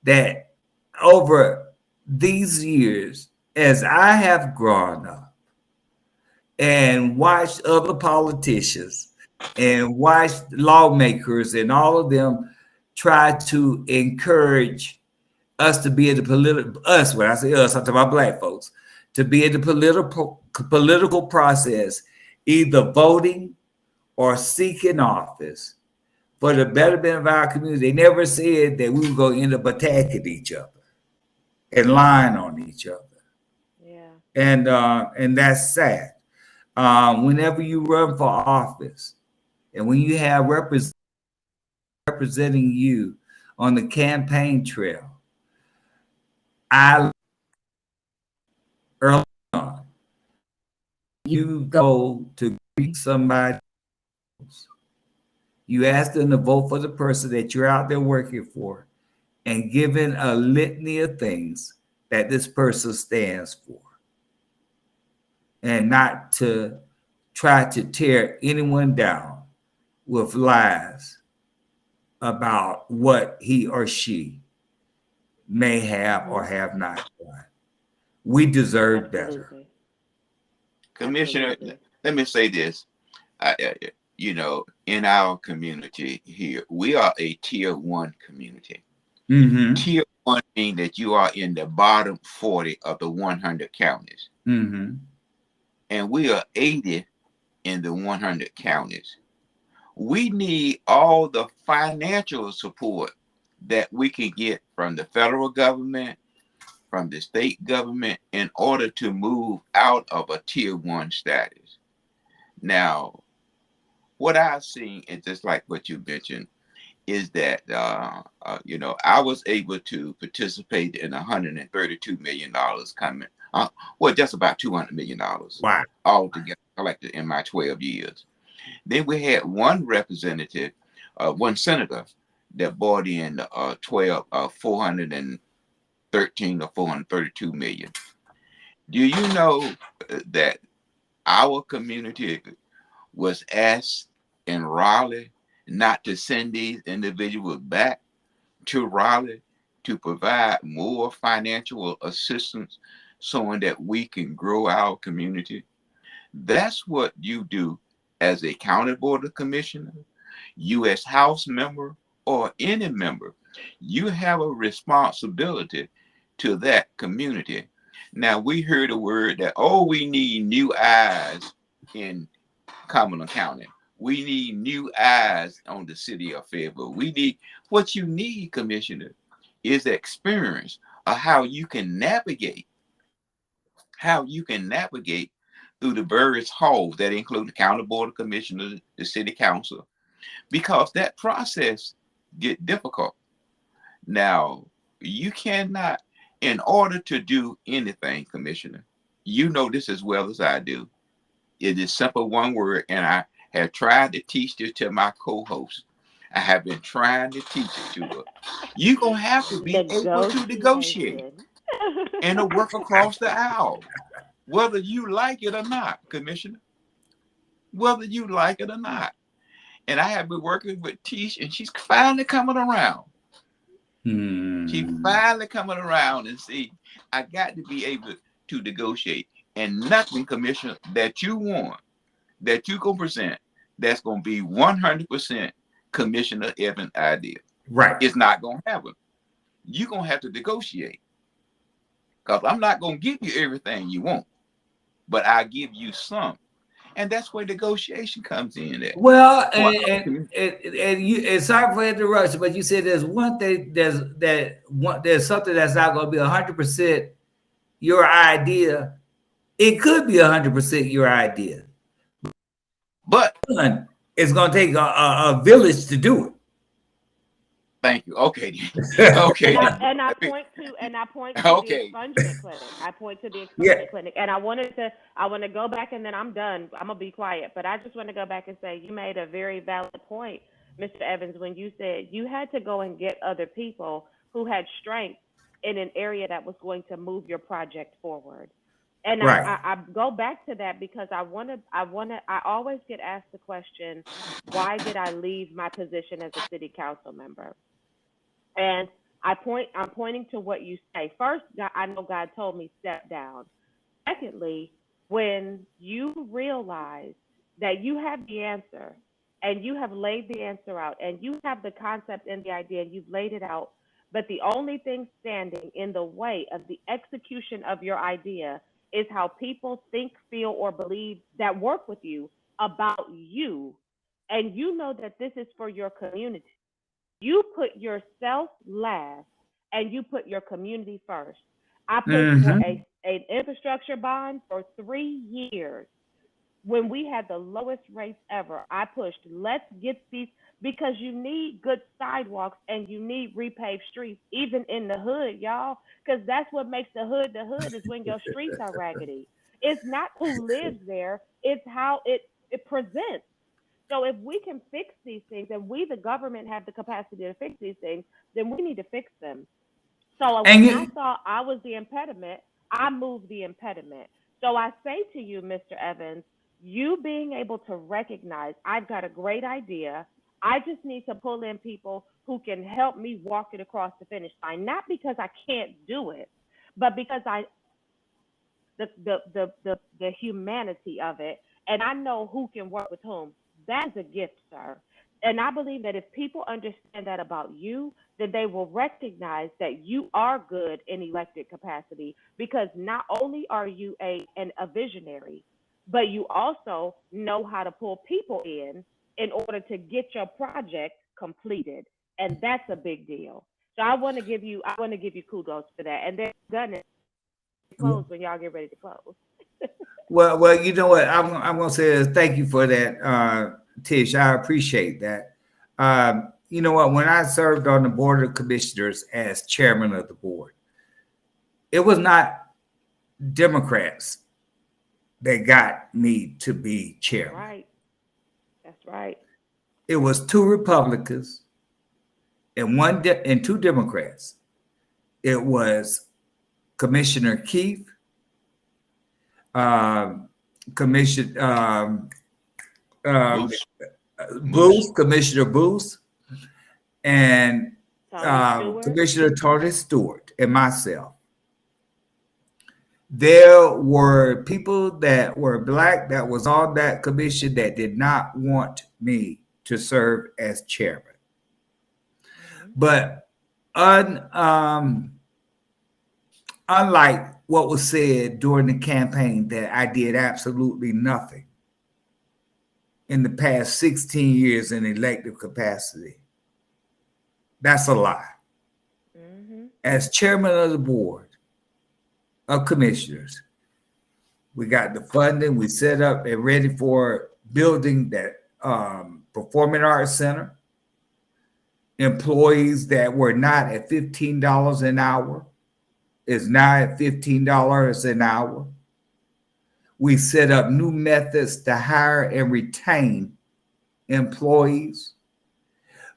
that over these years, as I have grown up and watched other politicians and watched lawmakers and all of them try to encourage us to be in the when I say us, I'm talking about black folks, to be in the political process, either voting or seeking office for the betterment of our community. They never said that we were going to end up attacking each other and lying on each other. Yeah. And that's sad. Whenever you run for office and when you have representing you on the campaign trail, early on, you go to greet somebody else. You ask them to vote for the person that you're out there working for and giving a litany of things that this person stands for. And not to try to tear anyone down with lies about what he or she may have or have not done. We deserve better. Commissioner, let me say this. In our community here, we are a tier 1 community. Mm-hmm. Tier 1 means that you are in the bottom 40 of the 100 counties. Mm-hmm. And we are 80 in the 100 counties. We need all the financial support that we can get from the federal government, from the state government, in order to move out of a tier 1 status. Now, what I've seen is just like what you mentioned, is that I was able to participate in $132 million coming. Just about $200 million. Wow. Altogether collected in my 12 years. Then we had one representative, one senator that brought in 413 or 432 million. Do you know that our community was asked in Raleigh not to send these individuals back to Raleigh to provide more financial assistance so that we can grow our community? That's what you do as a county board of commissioner, U.S. House member, or any member. You have a responsibility to that community. Now, we heard a word that, oh, we need new eyes in Cumberland County. We need new eyes on the city of Fayetteville. We need, what you need, Commissioner, is experience of how you can navigate through the various halls that include the county board of commissioners, the city council, because that process get difficult. Now, you cannot, in order to do anything, Commissioner, you know this as well as I do. It is simple one word, and I have tried to teach this to my co-host. I have been trying to teach it to her. You're going to have to be able to negotiate and to work across the aisle, whether you like it or not, Commissioner. Whether you like it or not. And I have been working with Tish, and she's finally coming around. She's finally coming around and see, I got to be able to negotiate. And nothing, Commissioner, that you want, that you can present, that's going to be 100% Commissioner Evans' idea. Right. It's not going to happen. You're going to have to negotiate. Because I'm not going to give you everything you want, but I give you some. And that's where negotiation comes in at. Well, and you, sorry for interruption, but you said there's one thing, there's something that's not going to be 100% your idea. It could be 100% your idea, but it's going to take a village to do it. Thank you. Okay. Okay. I point to the expungement clinic. I point to the expungement clinic, and I want to go back, and then I'm done. I'm gonna be quiet, but I just want to go back and say you made a very valid point, Mr. Evans, when you said you had to go and get other people who had strength in an area that was going to move your project forward. And right. I go back to that because I always get asked the question, why did I leave my position as a city council member? And I'm pointing to what you say. First, I know God told me step down. Secondly, when you realize that you have the answer and you have laid the answer out and you have the concept and the idea and you've laid it out, but the only thing standing in the way of the execution of your idea is how people think, feel, or believe that work with you about you, and you know that this is for your community. You put yourself last and you put your community first. I pushed for an infrastructure bond for 3 years. When we had the lowest rates ever, I pushed, let's get these, because you need good sidewalks and you need repaved streets, even in the hood, y'all, because that's what makes the hood is when your streets are raggedy. It's not who lives there, it's how it presents. So if we can fix these things, and we, the government, have the capacity to fix these things, then we need to fix them. So when I saw I was the impediment, I moved the impediment. So I say to you, Mr. Evans, you being able to recognize I've got a great idea. I just need to pull in people who can help me walk it across the finish line, not because I can't do it, but because the humanity of it, and I know who can work with whom. That's a gift, sir. And I believe that if people understand that about you, then they will recognize that you are good in elected capacity, because not only are you a visionary, but you also know how to pull people in order to get your project completed. And that's a big deal. So I want to give you kudos for that. And then done it close when y'all get ready to close. Well, you know what I'm going to say is thank you for that, Tish. I appreciate that. You know what? When I served on the board of commissioners as chairman of the board, it was not Democrats that got me to be chairman. Right. That's right. It was 2 Republicans and 2 Democrats. It was Commissioner Keith, Commissioner Booth, and Commissioner Tony Stewart, and myself, there were people that were black that was on that commission that did not want me to serve as chairman. But unlike what was said during the campaign, that I did absolutely nothing in the past 16 years in elective capacity. That's a lie. As chairman of the board of commissioners, we got the funding, we set up and ready for building that performing arts center. Employees that were not at $15 an hour is now at $15 an hour. We set up new methods to hire and retain employees.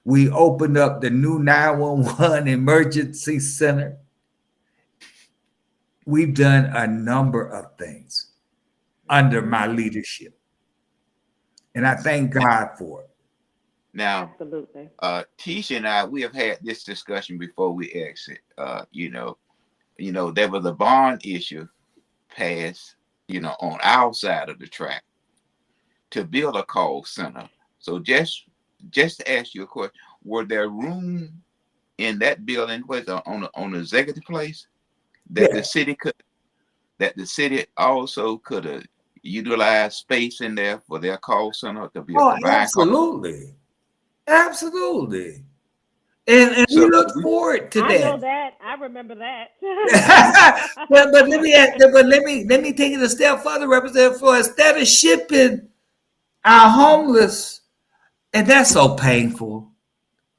We opened up the new 911 emergency center. We've done a number of things under my leadership. And I thank God for it. Now, Absolutely. Tisha and I, we have had this discussion before we exit. You know, there was a bond issue passed, on our side of the track to build a call center. So just to ask you a question, were there room in that building on the executive place that the city also could have utilized space in there for their call center to be a absolutely. Absolutely. And so, we look forward to that. I know that. I remember that. but let me take it a step further, Representative Floyd. Instead of shipping our homeless, and that's so painful.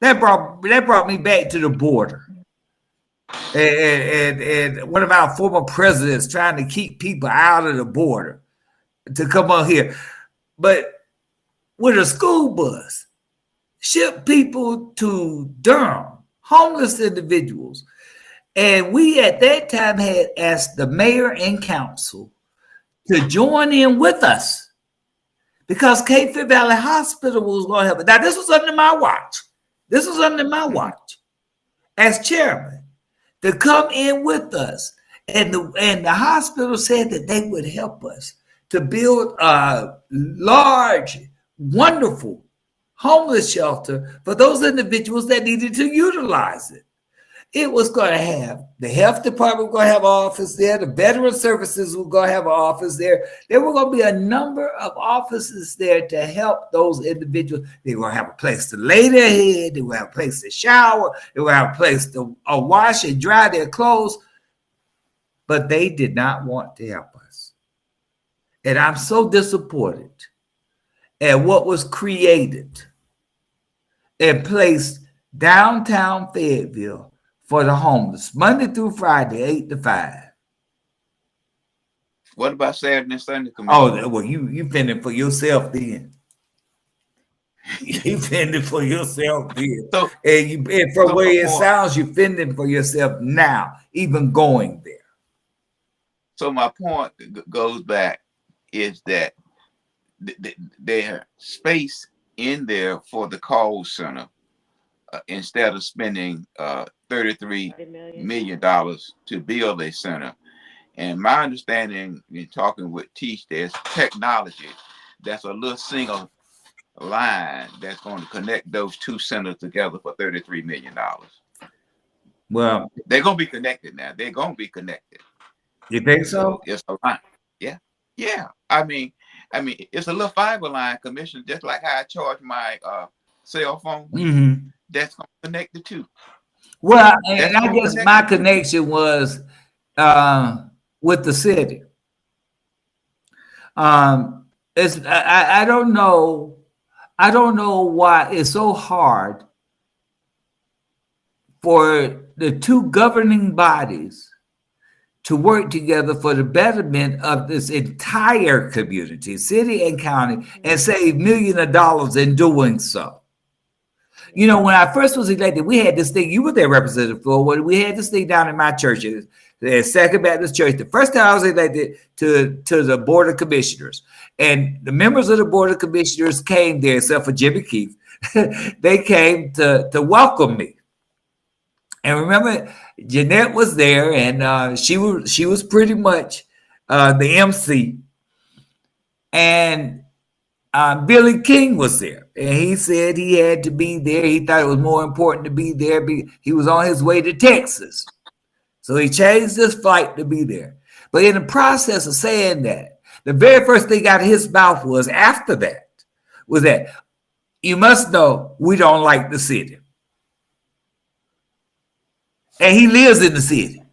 That brought me back to the border. And one of our former presidents trying to keep people out of the border to come on here. But with a school bus, ship people to Durham, homeless individuals. And we at that time had asked the mayor and council to join in with us because Cape Fear Valley Hospital was going to help. Now, this was under my watch. As chairman, to come in with us. And the hospital said that they would help us to build a large, wonderful homeless shelter for those individuals that needed to utilize it. It was going to have the health department going to have an office there. The veteran services were going to have an office there. There were going to be a number of offices there to help those individuals. They were going to have a place to lay their head. They were going to have a place to shower. They were going to have a place to wash and dry their clothes. But they did not want to help us. And I'm so disappointed at what was created and placed downtown Fayetteville for the homeless, Monday through Friday, 8 to 5. What about Saturday and Sunday? Oh, well, you fending for yourself then. You fending for yourself then. So, and from the way it sounds, you're fending for yourself now, even going there. So my point goes back is that there's space in there for the call center instead of spending $33 million to build a center. And my understanding in talking with Teach, there's technology that's a little single line that's going to connect those two centers together for $33 million. Well, they're going to be connected now. They're going to be connected. You think so? It's a line. Yeah. I mean, it's a little fiber line, Commissioner, just like how I charge my cell phone. Mm-hmm. That's going to connect the two. Well, and I guess my connection was with the city. I don't know why it's so hard for the two governing bodies to work together for the betterment of this entire community, city and county, and save millions of dollars in doing so. You know, when I first was elected, we had this thing, you were there, Representative Floyd, we had this thing down in my church, the Second Baptist Church. The first time I was elected to the Board of Commissioners, and the members of the Board of Commissioners came there, except for Jimmy Keefe, they came to welcome me. And remember, Jeanette was there, and she was pretty much the MC, and Billy King was there, and he said he had to be there. He thought it was more important to be there. He was on his way to Texas, so he changed his flight to be there. But in the process of saying that, the very first thing out of his mouth was after that was that you must know we don't like the city, and he lives in the city.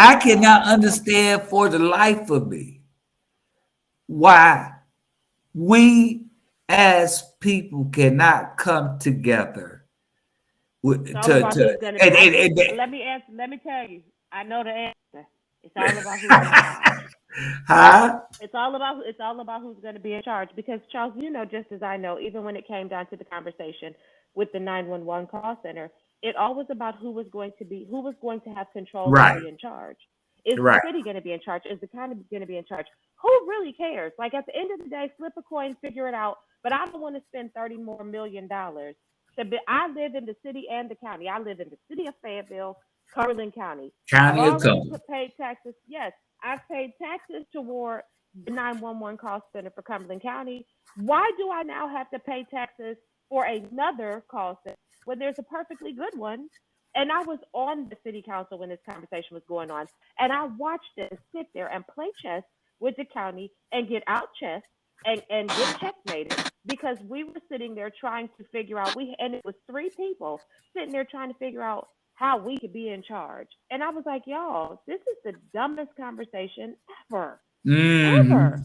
I cannot understand for the life of me why we as people cannot come together It's all about who's gonna be. Let me answer. Let me tell you. I know the answer. It's all about who's in charge. huh? It's all about who's going to be in charge. Because Charles, you know, just as I know, even when it came down to the conversation with the 911 call center, it all was about who was going to have control and Right, be in charge. Is the right. city going to be in charge? Is the county going to be in charge? Who really cares? Like at the end of the day, flip a coin, figure it out. But I don't want to spend $30 more million to be. I live in the city and the county. I live in the city of Fayetteville, Cumberland County. I've County of already Cumberland. paid taxes. Yes, I've paid taxes toward the 911 call center for Cumberland County. Why do I now have to pay taxes for another call center when there's a perfectly good one? And I was on the city council when this conversation was going on, and I watched them sit there and play chess with the county and get out chess and get checkmated because we were sitting there trying to figure out and it was three people sitting there trying to figure out how we could be in charge. And I was like, y'all, this is the dumbest conversation ever. Ever. Ever.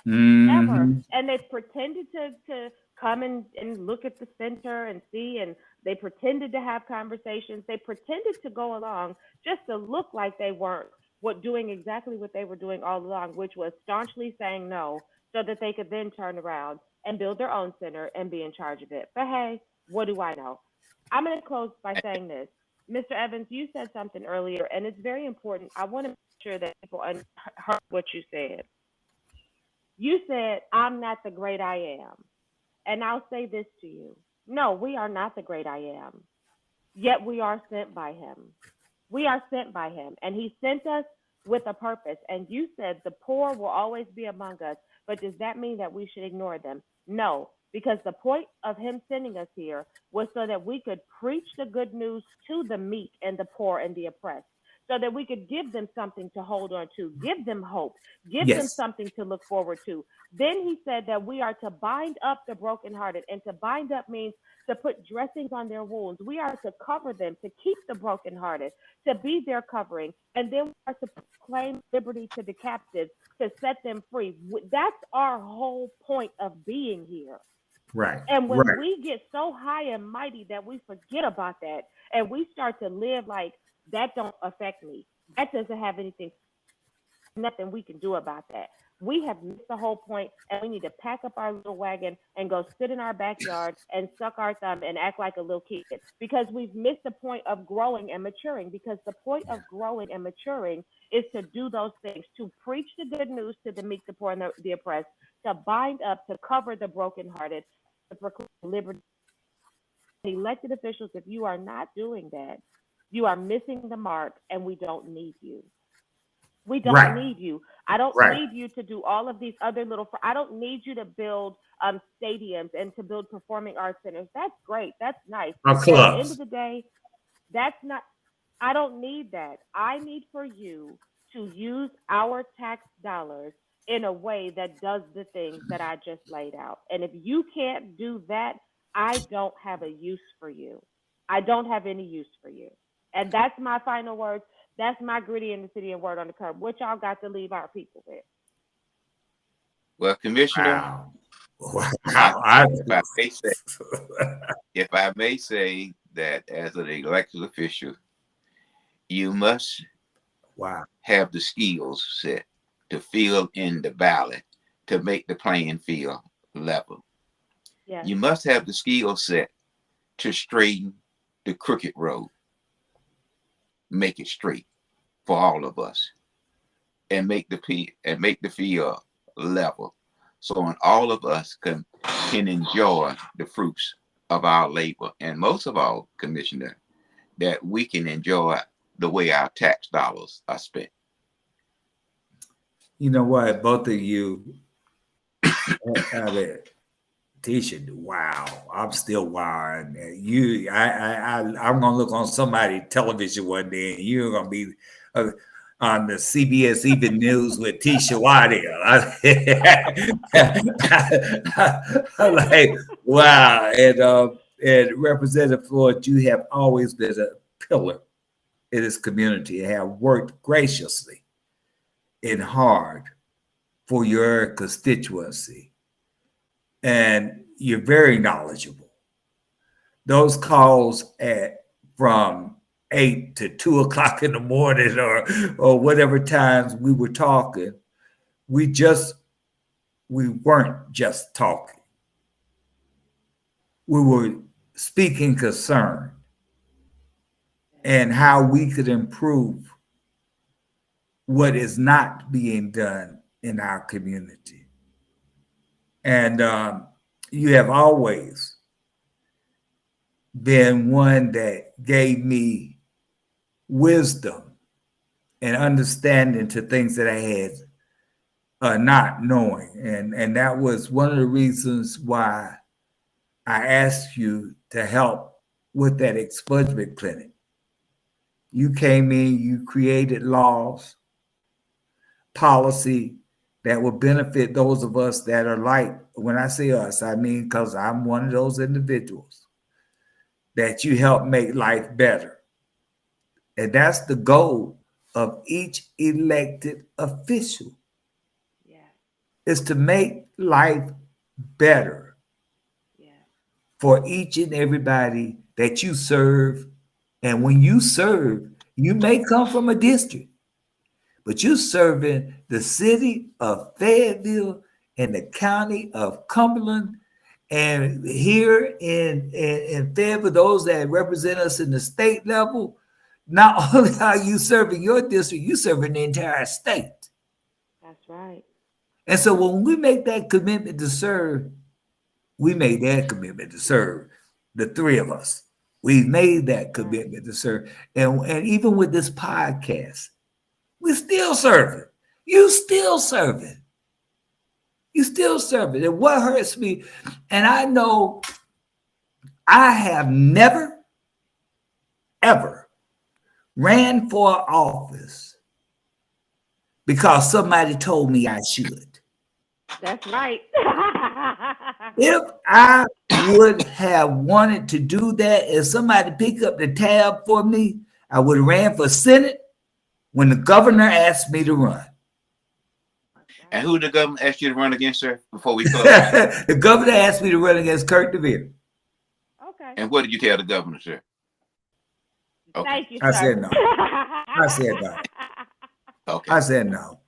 Mm-hmm. And they pretended to come and look at the center and see, and they pretended to have conversations. They pretended to go along just to look like they weren't doing exactly what they were doing all along, which was staunchly saying no, so that they could then turn around and build their own center and be in charge of it. But hey, what do I know? I'm going to close by saying this. Mr. Evans, you said something earlier, and it's very important. I want to make sure that people heard what you said. You said, I'm not the great I am. And I'll say this to you. No, we are not the great I am. Yet we are sent by him. We are sent by him. And he sent us with a purpose. And you said the poor will always be among us. But does that mean that we should ignore them? No, because the point of him sending us here was so that we could preach the good news to the meek and the poor and the oppressed, so that we could give them something to hold on to, give them hope, give them Yes. something to look forward to. Then he said that we are to bind up the brokenhearted, and to bind up means to put dressings on their wounds. We are to cover them, to keep the brokenhearted, to be their covering, and then we are to proclaim liberty to the captives, to set them free. That's our whole point of being here. Right. And when Right. we get so high and mighty that we forget about that, and we start to live like that don't affect me, that doesn't have anything, nothing we can do about that. We have missed the whole point, and we need to pack up our little wagon and go sit in our backyard and suck our thumb and act like a little kid, because we've missed the point of growing and maturing. Because the point of growing and maturing is to do those things, to preach the good news to the meek, the poor, and the oppressed, to bind up, to cover the brokenhearted, to proclaim liberty. Elected officials, if you are not doing that, you are missing the mark, and we don't need you. We don't Right. need you. I don't Right. need you to do all of these other I don't need you to build stadiums and to build performing arts centers. That's great. That's nice. Or But at the end clubs. of the day, that's not, I don't need that. I need for you to use our tax dollars in a way that does the things that I just laid out. And if you can't do that, I don't have a use for you. I don't have any use for you. And that's my final words. That's my gritty in the city and word on the curb. What y'all got to leave our people with? Well, Commissioner, Wow. Wow. if I may say that as an elected official, you must Wow. have the skills set to fill in the ballot to make the playing field level. Yes. You must have the skill set to straighten the crooked road, make it straight for all of us, and make the field level, so all of us can enjoy the fruits of our labor, and most of all, Commissioner, that we can enjoy the way our tax dollars are spent. You know what? Both of you, I mean, Tisha, wow, I'm still wild. I'm gonna look on somebody's television one day, and you're gonna be on the CBS Even News with Tisha Waddell. I'm like, wow, and Representative Floyd, you have always been a pillar in this community and have worked graciously and hard for your constituency. And you're very knowledgeable. Those calls from 8 to 2 o'clock in the morning or whatever times we were talking, we weren't just talking. We were speaking concern and how we could improve what is not being done in our community. And you have always been one that gave me wisdom and understanding to things that I had not knowing. And that was one of the reasons why I asked you to help with that expungement clinic. You came in, you created laws, policy that will benefit those of us that are like, when I say us, I mean, because I'm one of those individuals that you help make life better. And that's the goal of each elected official. Yeah. Is to make life better. Yeah. For each and everybody that you serve. And when you serve, you may come from a district, but you're serving the city of Fayetteville and the county of Cumberland. And here in Fayetteville, those that represent us in the state level, not only are you serving your district, you're serving the entire state. That's right. And so when we make that commitment to serve, we made that commitment to serve, the three of us. We made that commitment to serve. And even with this podcast, we're still serving. You still serving. You still serving. And what hurts me, and I know I have never, ever ran for office because somebody told me I should. That's right. If I would have wanted to do that, if somebody picked up the tab for me, I would have ran for Senate when the governor asked me to run. And who did the governor ask you to run against, sir, before we close? The governor asked me to run against Kurt DeVere. Okay. And what did you tell the governor, sir? Okay. Thank you, I sir. said no. I said no. Okay. I said no.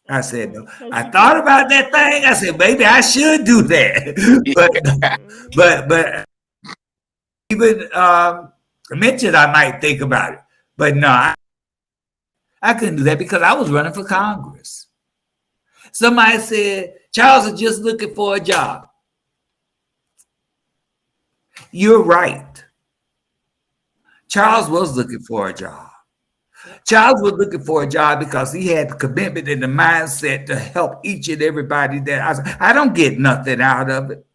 I said no. I thought about that thing. I said, maybe I should do that. but even mentioned I might think about it. But no, I couldn't do that because I was running for Congress. Somebody said, Charles is just looking for a job. You're right. Charles was looking for a job. Charles was looking for a job because he had the commitment and the mindset to help each and everybody that I don't get nothing out of it.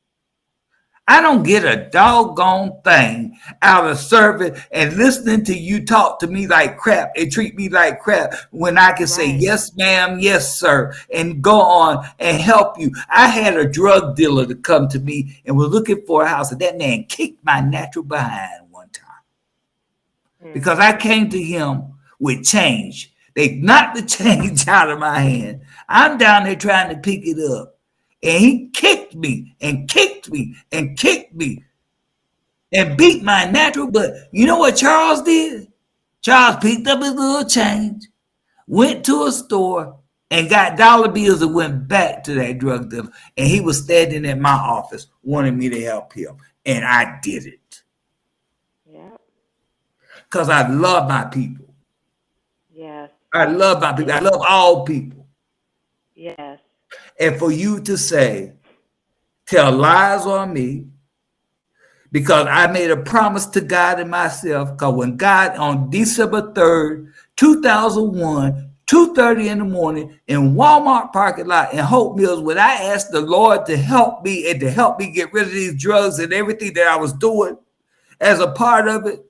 I don't get a doggone thing out of serving and listening to you talk to me like crap and treat me like crap when I can say, yes, ma'am, yes, sir, and go on and help you. I had a drug dealer to come to me and was looking for a house, and that man kicked my natural behind one time because I came to him with change. They knocked the change out of my hand. I'm down there trying to pick it up. And he kicked me and kicked me and kicked me and beat my natural. But you know what Charles did? Charles picked up his little change, went to a store and got dollar bills and went back to that drug dealer. And he was standing in my office wanting me to help him. And I did it. Yeah. Because I love my people. Yes. I love my people. I love all people. Yes. And for you to say, tell lies on me, because I made a promise to God and myself. Because when God, on December 3rd, 2001, 2:30 in the morning, in Walmart parking lot in Hope Mills, when I asked the Lord to help me and to help me get rid of these drugs and everything that I was doing as a part of it,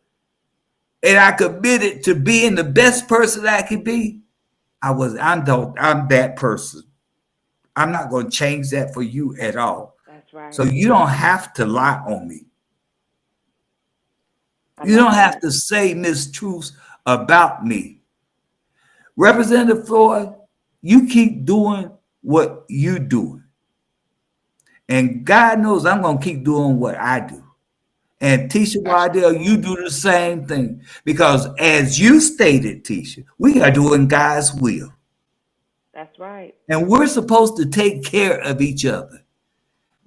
and I committed to being the best person I could be, I'm that person. I'm not going to change that for you at all. That's right. So you don't have to lie on me. I You don't love have that. to say mistruths about me. Representative Floyd, you keep doing what you doing. And God knows I'm going to keep doing what I do. And Tisha That's Waddell, you do the same thing. Because as you stated, Tisha, we are doing God's will. That's right. And we're supposed to take care of each other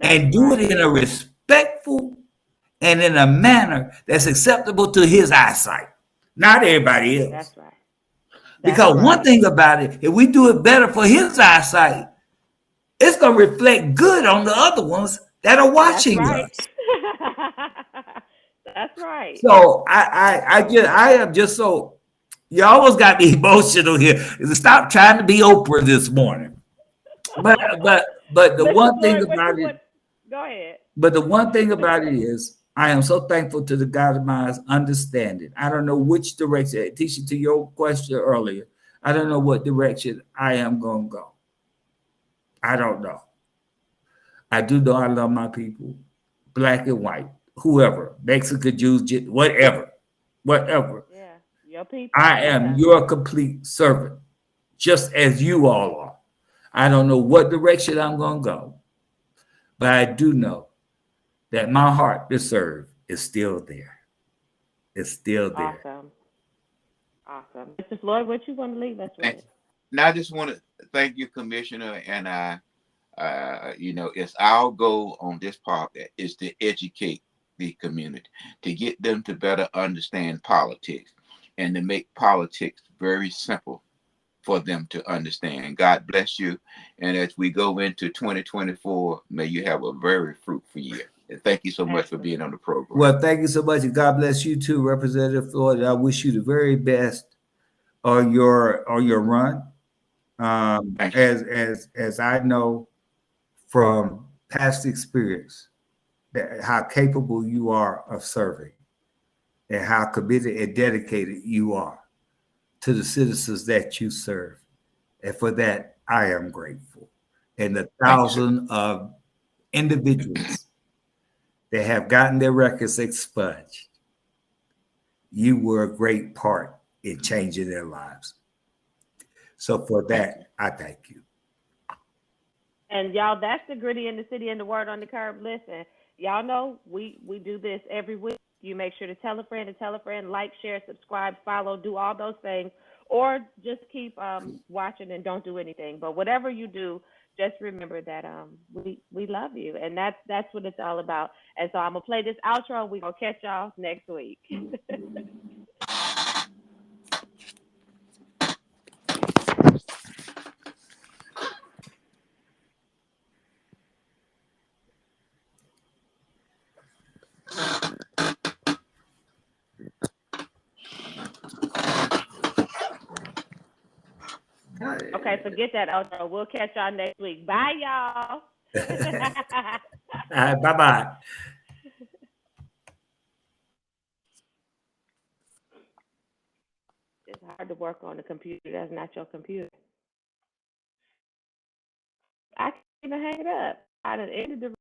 and do it in a respectful and in a manner that's acceptable to his eyesight, not everybody else. That's right. Because one thing about it, if we do it better for his eyesight, it's going to reflect good on the other ones that are watching us. That's right. So I am just so, you almost got me emotional here. Stop trying to be Oprah this morning. But the one thing about it, go ahead. but the one thing about it is, I am so thankful to the God of my understanding. I don't know which direction, teaching to your question earlier, I don't know what direction I am going to go. I don't know. I do know I love my people, black and white, whoever, Mexican, Jews, whatever. Yeah, your people. I am your complete servant, just as you all are. I don't know what direction I'm going to go, but I do know that my heart to serve is still there. It's still there. Awesome. Mr. Floyd, what you want to leave us with? Now, I just want to thank you, Commissioner, and it's our goal on this podcast is to educate the community, to get them to better understand politics, and to make politics very simple for them to understand. God bless you, and as we go into 2024, may you have a very fruitful year. And thank you so much for being on the program. Well, thank you so much, and God bless you too, Representative Floyd. I wish you the very best on your run. As I know from past experience, that how capable you are of serving, and how committed and dedicated you are to the citizens that you serve, and for that I am grateful. And the thousand of individuals that have gotten their records expunged, you were a great part in changing their lives. So for that, I thank you. And y'all, that's the Gritty in the City and the Word on the Curb. Listen, y'all know we do this every week. You make sure to tell a friend, like, share, subscribe, follow, do all those things, or just keep watching and don't do anything. But whatever you do, just remember that we love you, and that's what it's all about. And so I'm gonna play this outro. We're gonna catch y'all next week. Okay, forget that outro. We'll catch y'all next week. Bye, y'all. Bye-bye. It's hard to work on a computer that's not your computer. I can't even hang it up. I done ended the